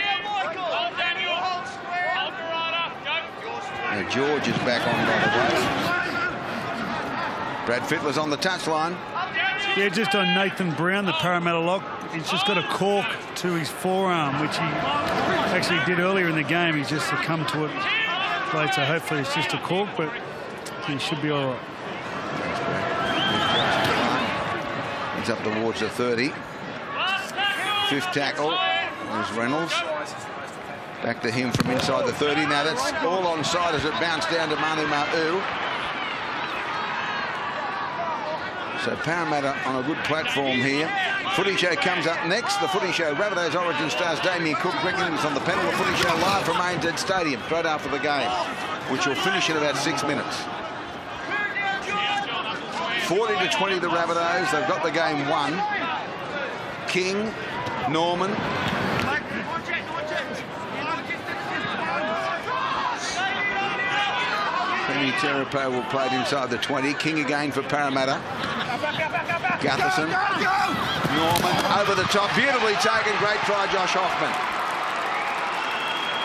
Now George is back on by the way. Brad Fittler's on the touchline. Yeah, just on Nathan Brown, the Parramatta lock. He's just got a cork to his forearm, which he actually did earlier in the game. He's just succumbed to it late, so hopefully it's just a cork, but he should be all right. He's up towards the 30. 5th tackle is Reynolds. Back to him from inside the 30. Now that's all onside as it bounced down to Manu Ma'u. So Parramatta on a good platform here. Footy Show comes up next. The Footy Show, Rabbitohs Origin stars Damien Cook bringing us on the panel. The Footy Show live from ANZ Stadium straight after the game, which will finish in about 6 minutes. 40-20 the Rabbitohs. They've got the game won. King, Norman. Penny Terapo will play it inside the 20. King again for Parramatta. Gutherson. Norman over the top. Beautifully taken. Great try, Josh Hoffman.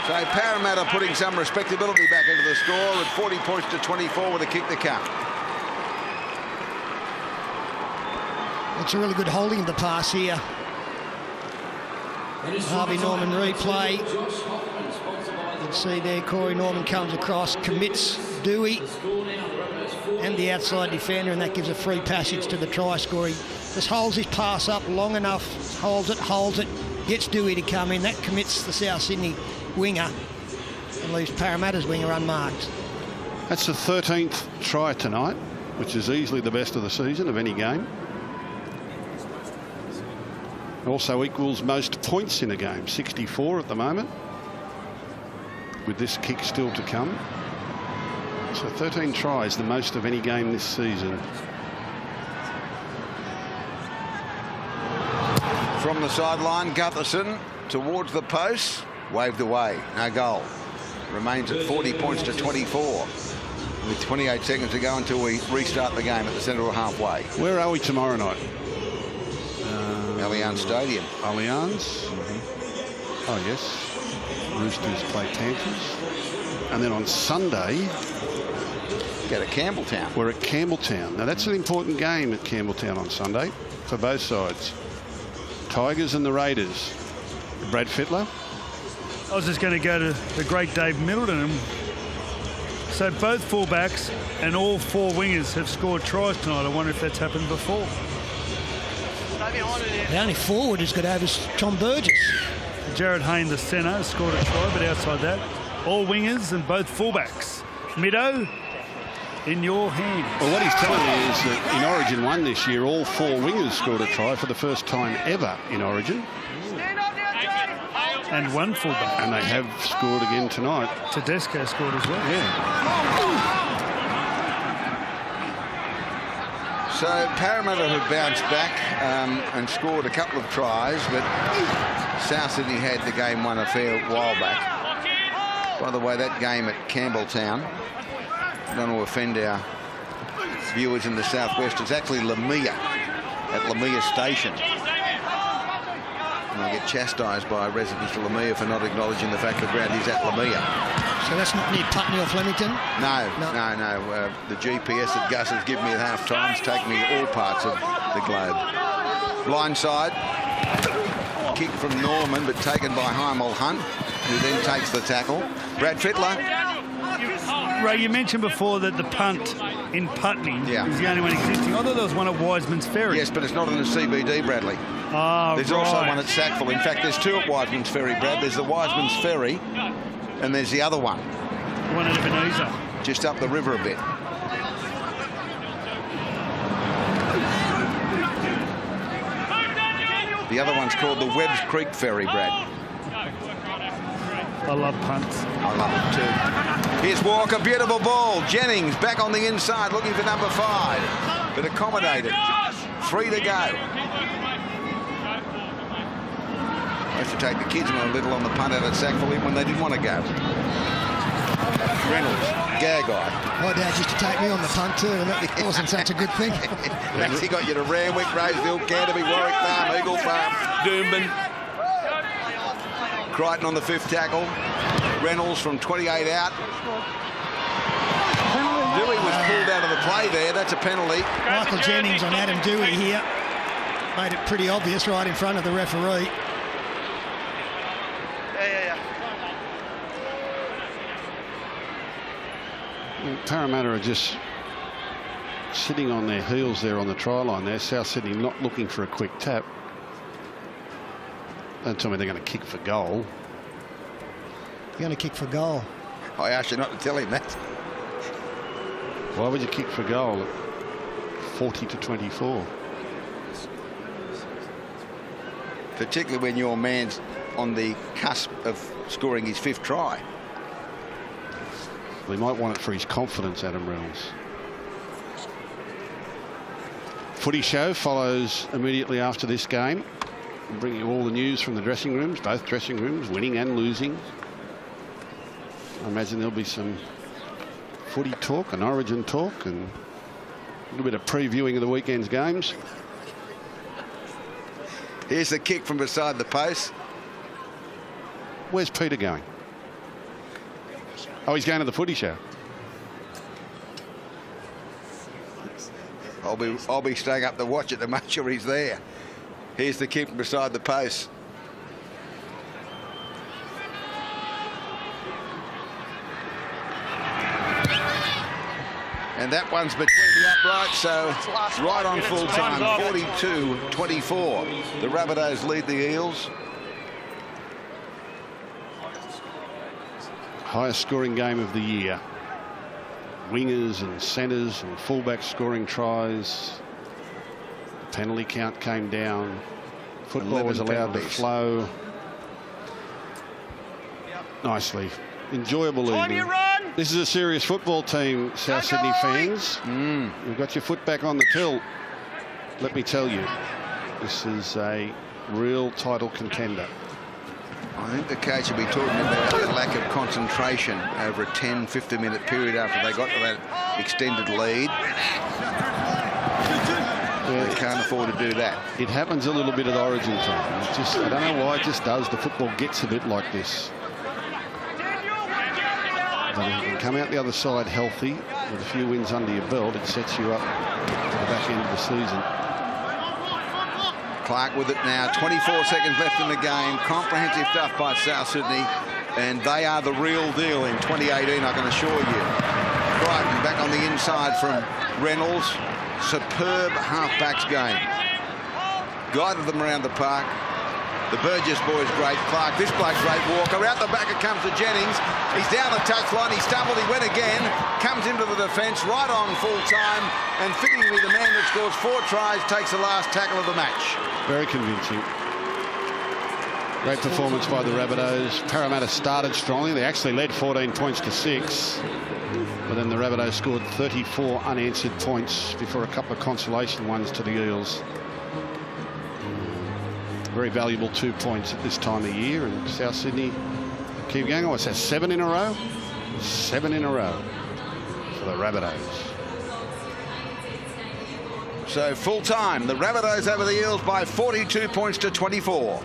So Parramatta putting some respectability back into the score at 40 points to 24 with a kick to come. It's a really good holding of the pass here. Harvey Norman replay. You can see there Corey Norman comes across, commits Dewey and the outside defender, and that gives a free passage to the try scorer. He just holds his pass up long enough, holds it, gets Dewey to come in. That commits the South Sydney winger and leaves Parramatta's winger unmarked. That's the 13th try tonight, which is easily the best of the season of any game. Also equals most points in a game, 64 at the moment, with this kick still to come. So 13 tries, the most of any game this season. From the sideline, Gutherson towards the post. Waved away. No goal. Remains at 40 points to 24. With 28 seconds to go until we restart the game at the central halfway. Where are we tomorrow night? Allianz Stadium. Allianz. Oh, yes. Roosters play Panthers. And then on Sunday, go to Campbelltown. We're at Campbelltown. Now, that's an important game at Campbelltown on Sunday for both sides. Tigers and the Raiders. Brad Fittler. I was just going to go to the great Dave Middleton. So both fullbacks and all 4 wingers have scored tries tonight. I wonder if that's happened before. The only forward who's got over is Tom Burgess. Jared Hayne, the centre, has scored a try, but outside that, all wingers and both fullbacks. Middo, in your hands. Well, what he's telling me is that in Origin 1 this year, all 4 wingers scored a try for the first time ever in Origin. And 1 fullback. And they have scored again tonight. Tedesco scored as well. Yeah. So Parramatta have bounced back and scored a couple of tries, but South Sydney had the game won a fair while back. By the way, that game at Campbelltown, I don't want to offend our viewers in the southwest, it's actually Lamia at Lamia Station. And I get chastised by residents of Lamia for not acknowledging the fact the ground is at Lamia. So that's not near Putney or Flemington? No. The GPS that Gus has given me at half times take me all parts of the globe. Blindside. Kick from Norman, but taken by Heimel Hunt, who then takes the tackle. Brad Fittler. Ray, you mentioned before that the punt in Putney is the only one existing. I thought there was one at Wiseman's Ferry. Yes, but it's not in the CBD, Bradley. Oh, there's also one at Sackville. In fact, there's 2 at Wiseman's Ferry, Brad. There's the Wiseman's Ferry, and there's the other one. One at Ebenezer. Just up the river a bit. The other one's called the Webbs Creek Ferry, Brad. I love punts. I love it too. Here's Walker, beautiful ball. Jennings back on the inside, looking for number 5, but accommodated. 3 to go. I used to take the kids when I was little on the punt out at Sackville when they didn't want to go. Reynolds, Gagai. My dad used to take me on the punt too, and it wasn't such a good thing. Next he got you to Randwick, Roseville, Canterbury, Warwick Farm, Eagle Farm, Doomben. Crichton on the 5th tackle. Reynolds from 28 out. Dewey was pulled out of the play there. That's a penalty. Michael Jennings on Adam Dewey here. Made it pretty obvious right in front of the referee. Parramatta are just sitting on their heels there on the try line there. South Sydney not looking for a quick tap. Don't tell me they're going to kick for goal. You're going to kick for goal. I asked you not to tell him that. Why would you kick for goal at 40 to 24? Particularly when your man's on the cusp of scoring his 5th try. They might want it for his confidence, Adam Reynolds. Footy Show follows immediately after this game. We'll bring you all the news from the dressing rooms, both dressing rooms, winning and losing. I imagine there'll be some footy talk and Origin talk and a little bit of previewing of the weekend's games. Here's the kick from beside the post. Where's Peter going? Oh, he's going to the Footy Show. I'll be staying up to watch it to make sure he's there. Here's the kick from beside the post. And that one's between the uprights, so right on full time, 42-24. The Rabbitohs lead the Eels. Highest scoring game of the year. Wingers and centres and fullbacks scoring tries. The penalty count came down. Football was allowed to flow. Nicely. Enjoyable evening. This is a serious football team, South Sydney fans. You've got your foot back on the till. Let me tell you, this is a real title contender. I think the coach will be talking about their lack of concentration over a 10-15 minute period after they got to that extended lead. They can't afford to do that. It happens a little bit at Origin time. It just, I don't know why it just does. The football gets a bit like this. But if you can come out the other side healthy with a few wins under your belt, it sets you up for the back end of the season. Clark with it now. 24 seconds left in the game. Comprehensive stuff by South Sydney, and they are the real deal in 2018, I can assure you. Brighton back on the inside from Reynolds. Superb half-backs game. Guided them around the park. The Burgess boys great. Clark, this bloke great walker. Out the back it comes to Jennings. He's down the touchline. He stumbled. He went again. Comes into the defence right on full time. And fittingly, the man that scores 4 tries takes the last tackle of the match. Very convincing. Great performance by the Rabbitohs. Parramatta started strongly. They actually led 14 points to 6. But then the Rabbitohs scored 34 unanswered points before a couple of consolation ones to the Eels. Very valuable 2 points at this time of year, and South Sydney keep going. Oh, it's 7 in a row? 7 in a row for the Rabbitohs. So full time, the Rabbitohs over the Eels by 42 points to 24.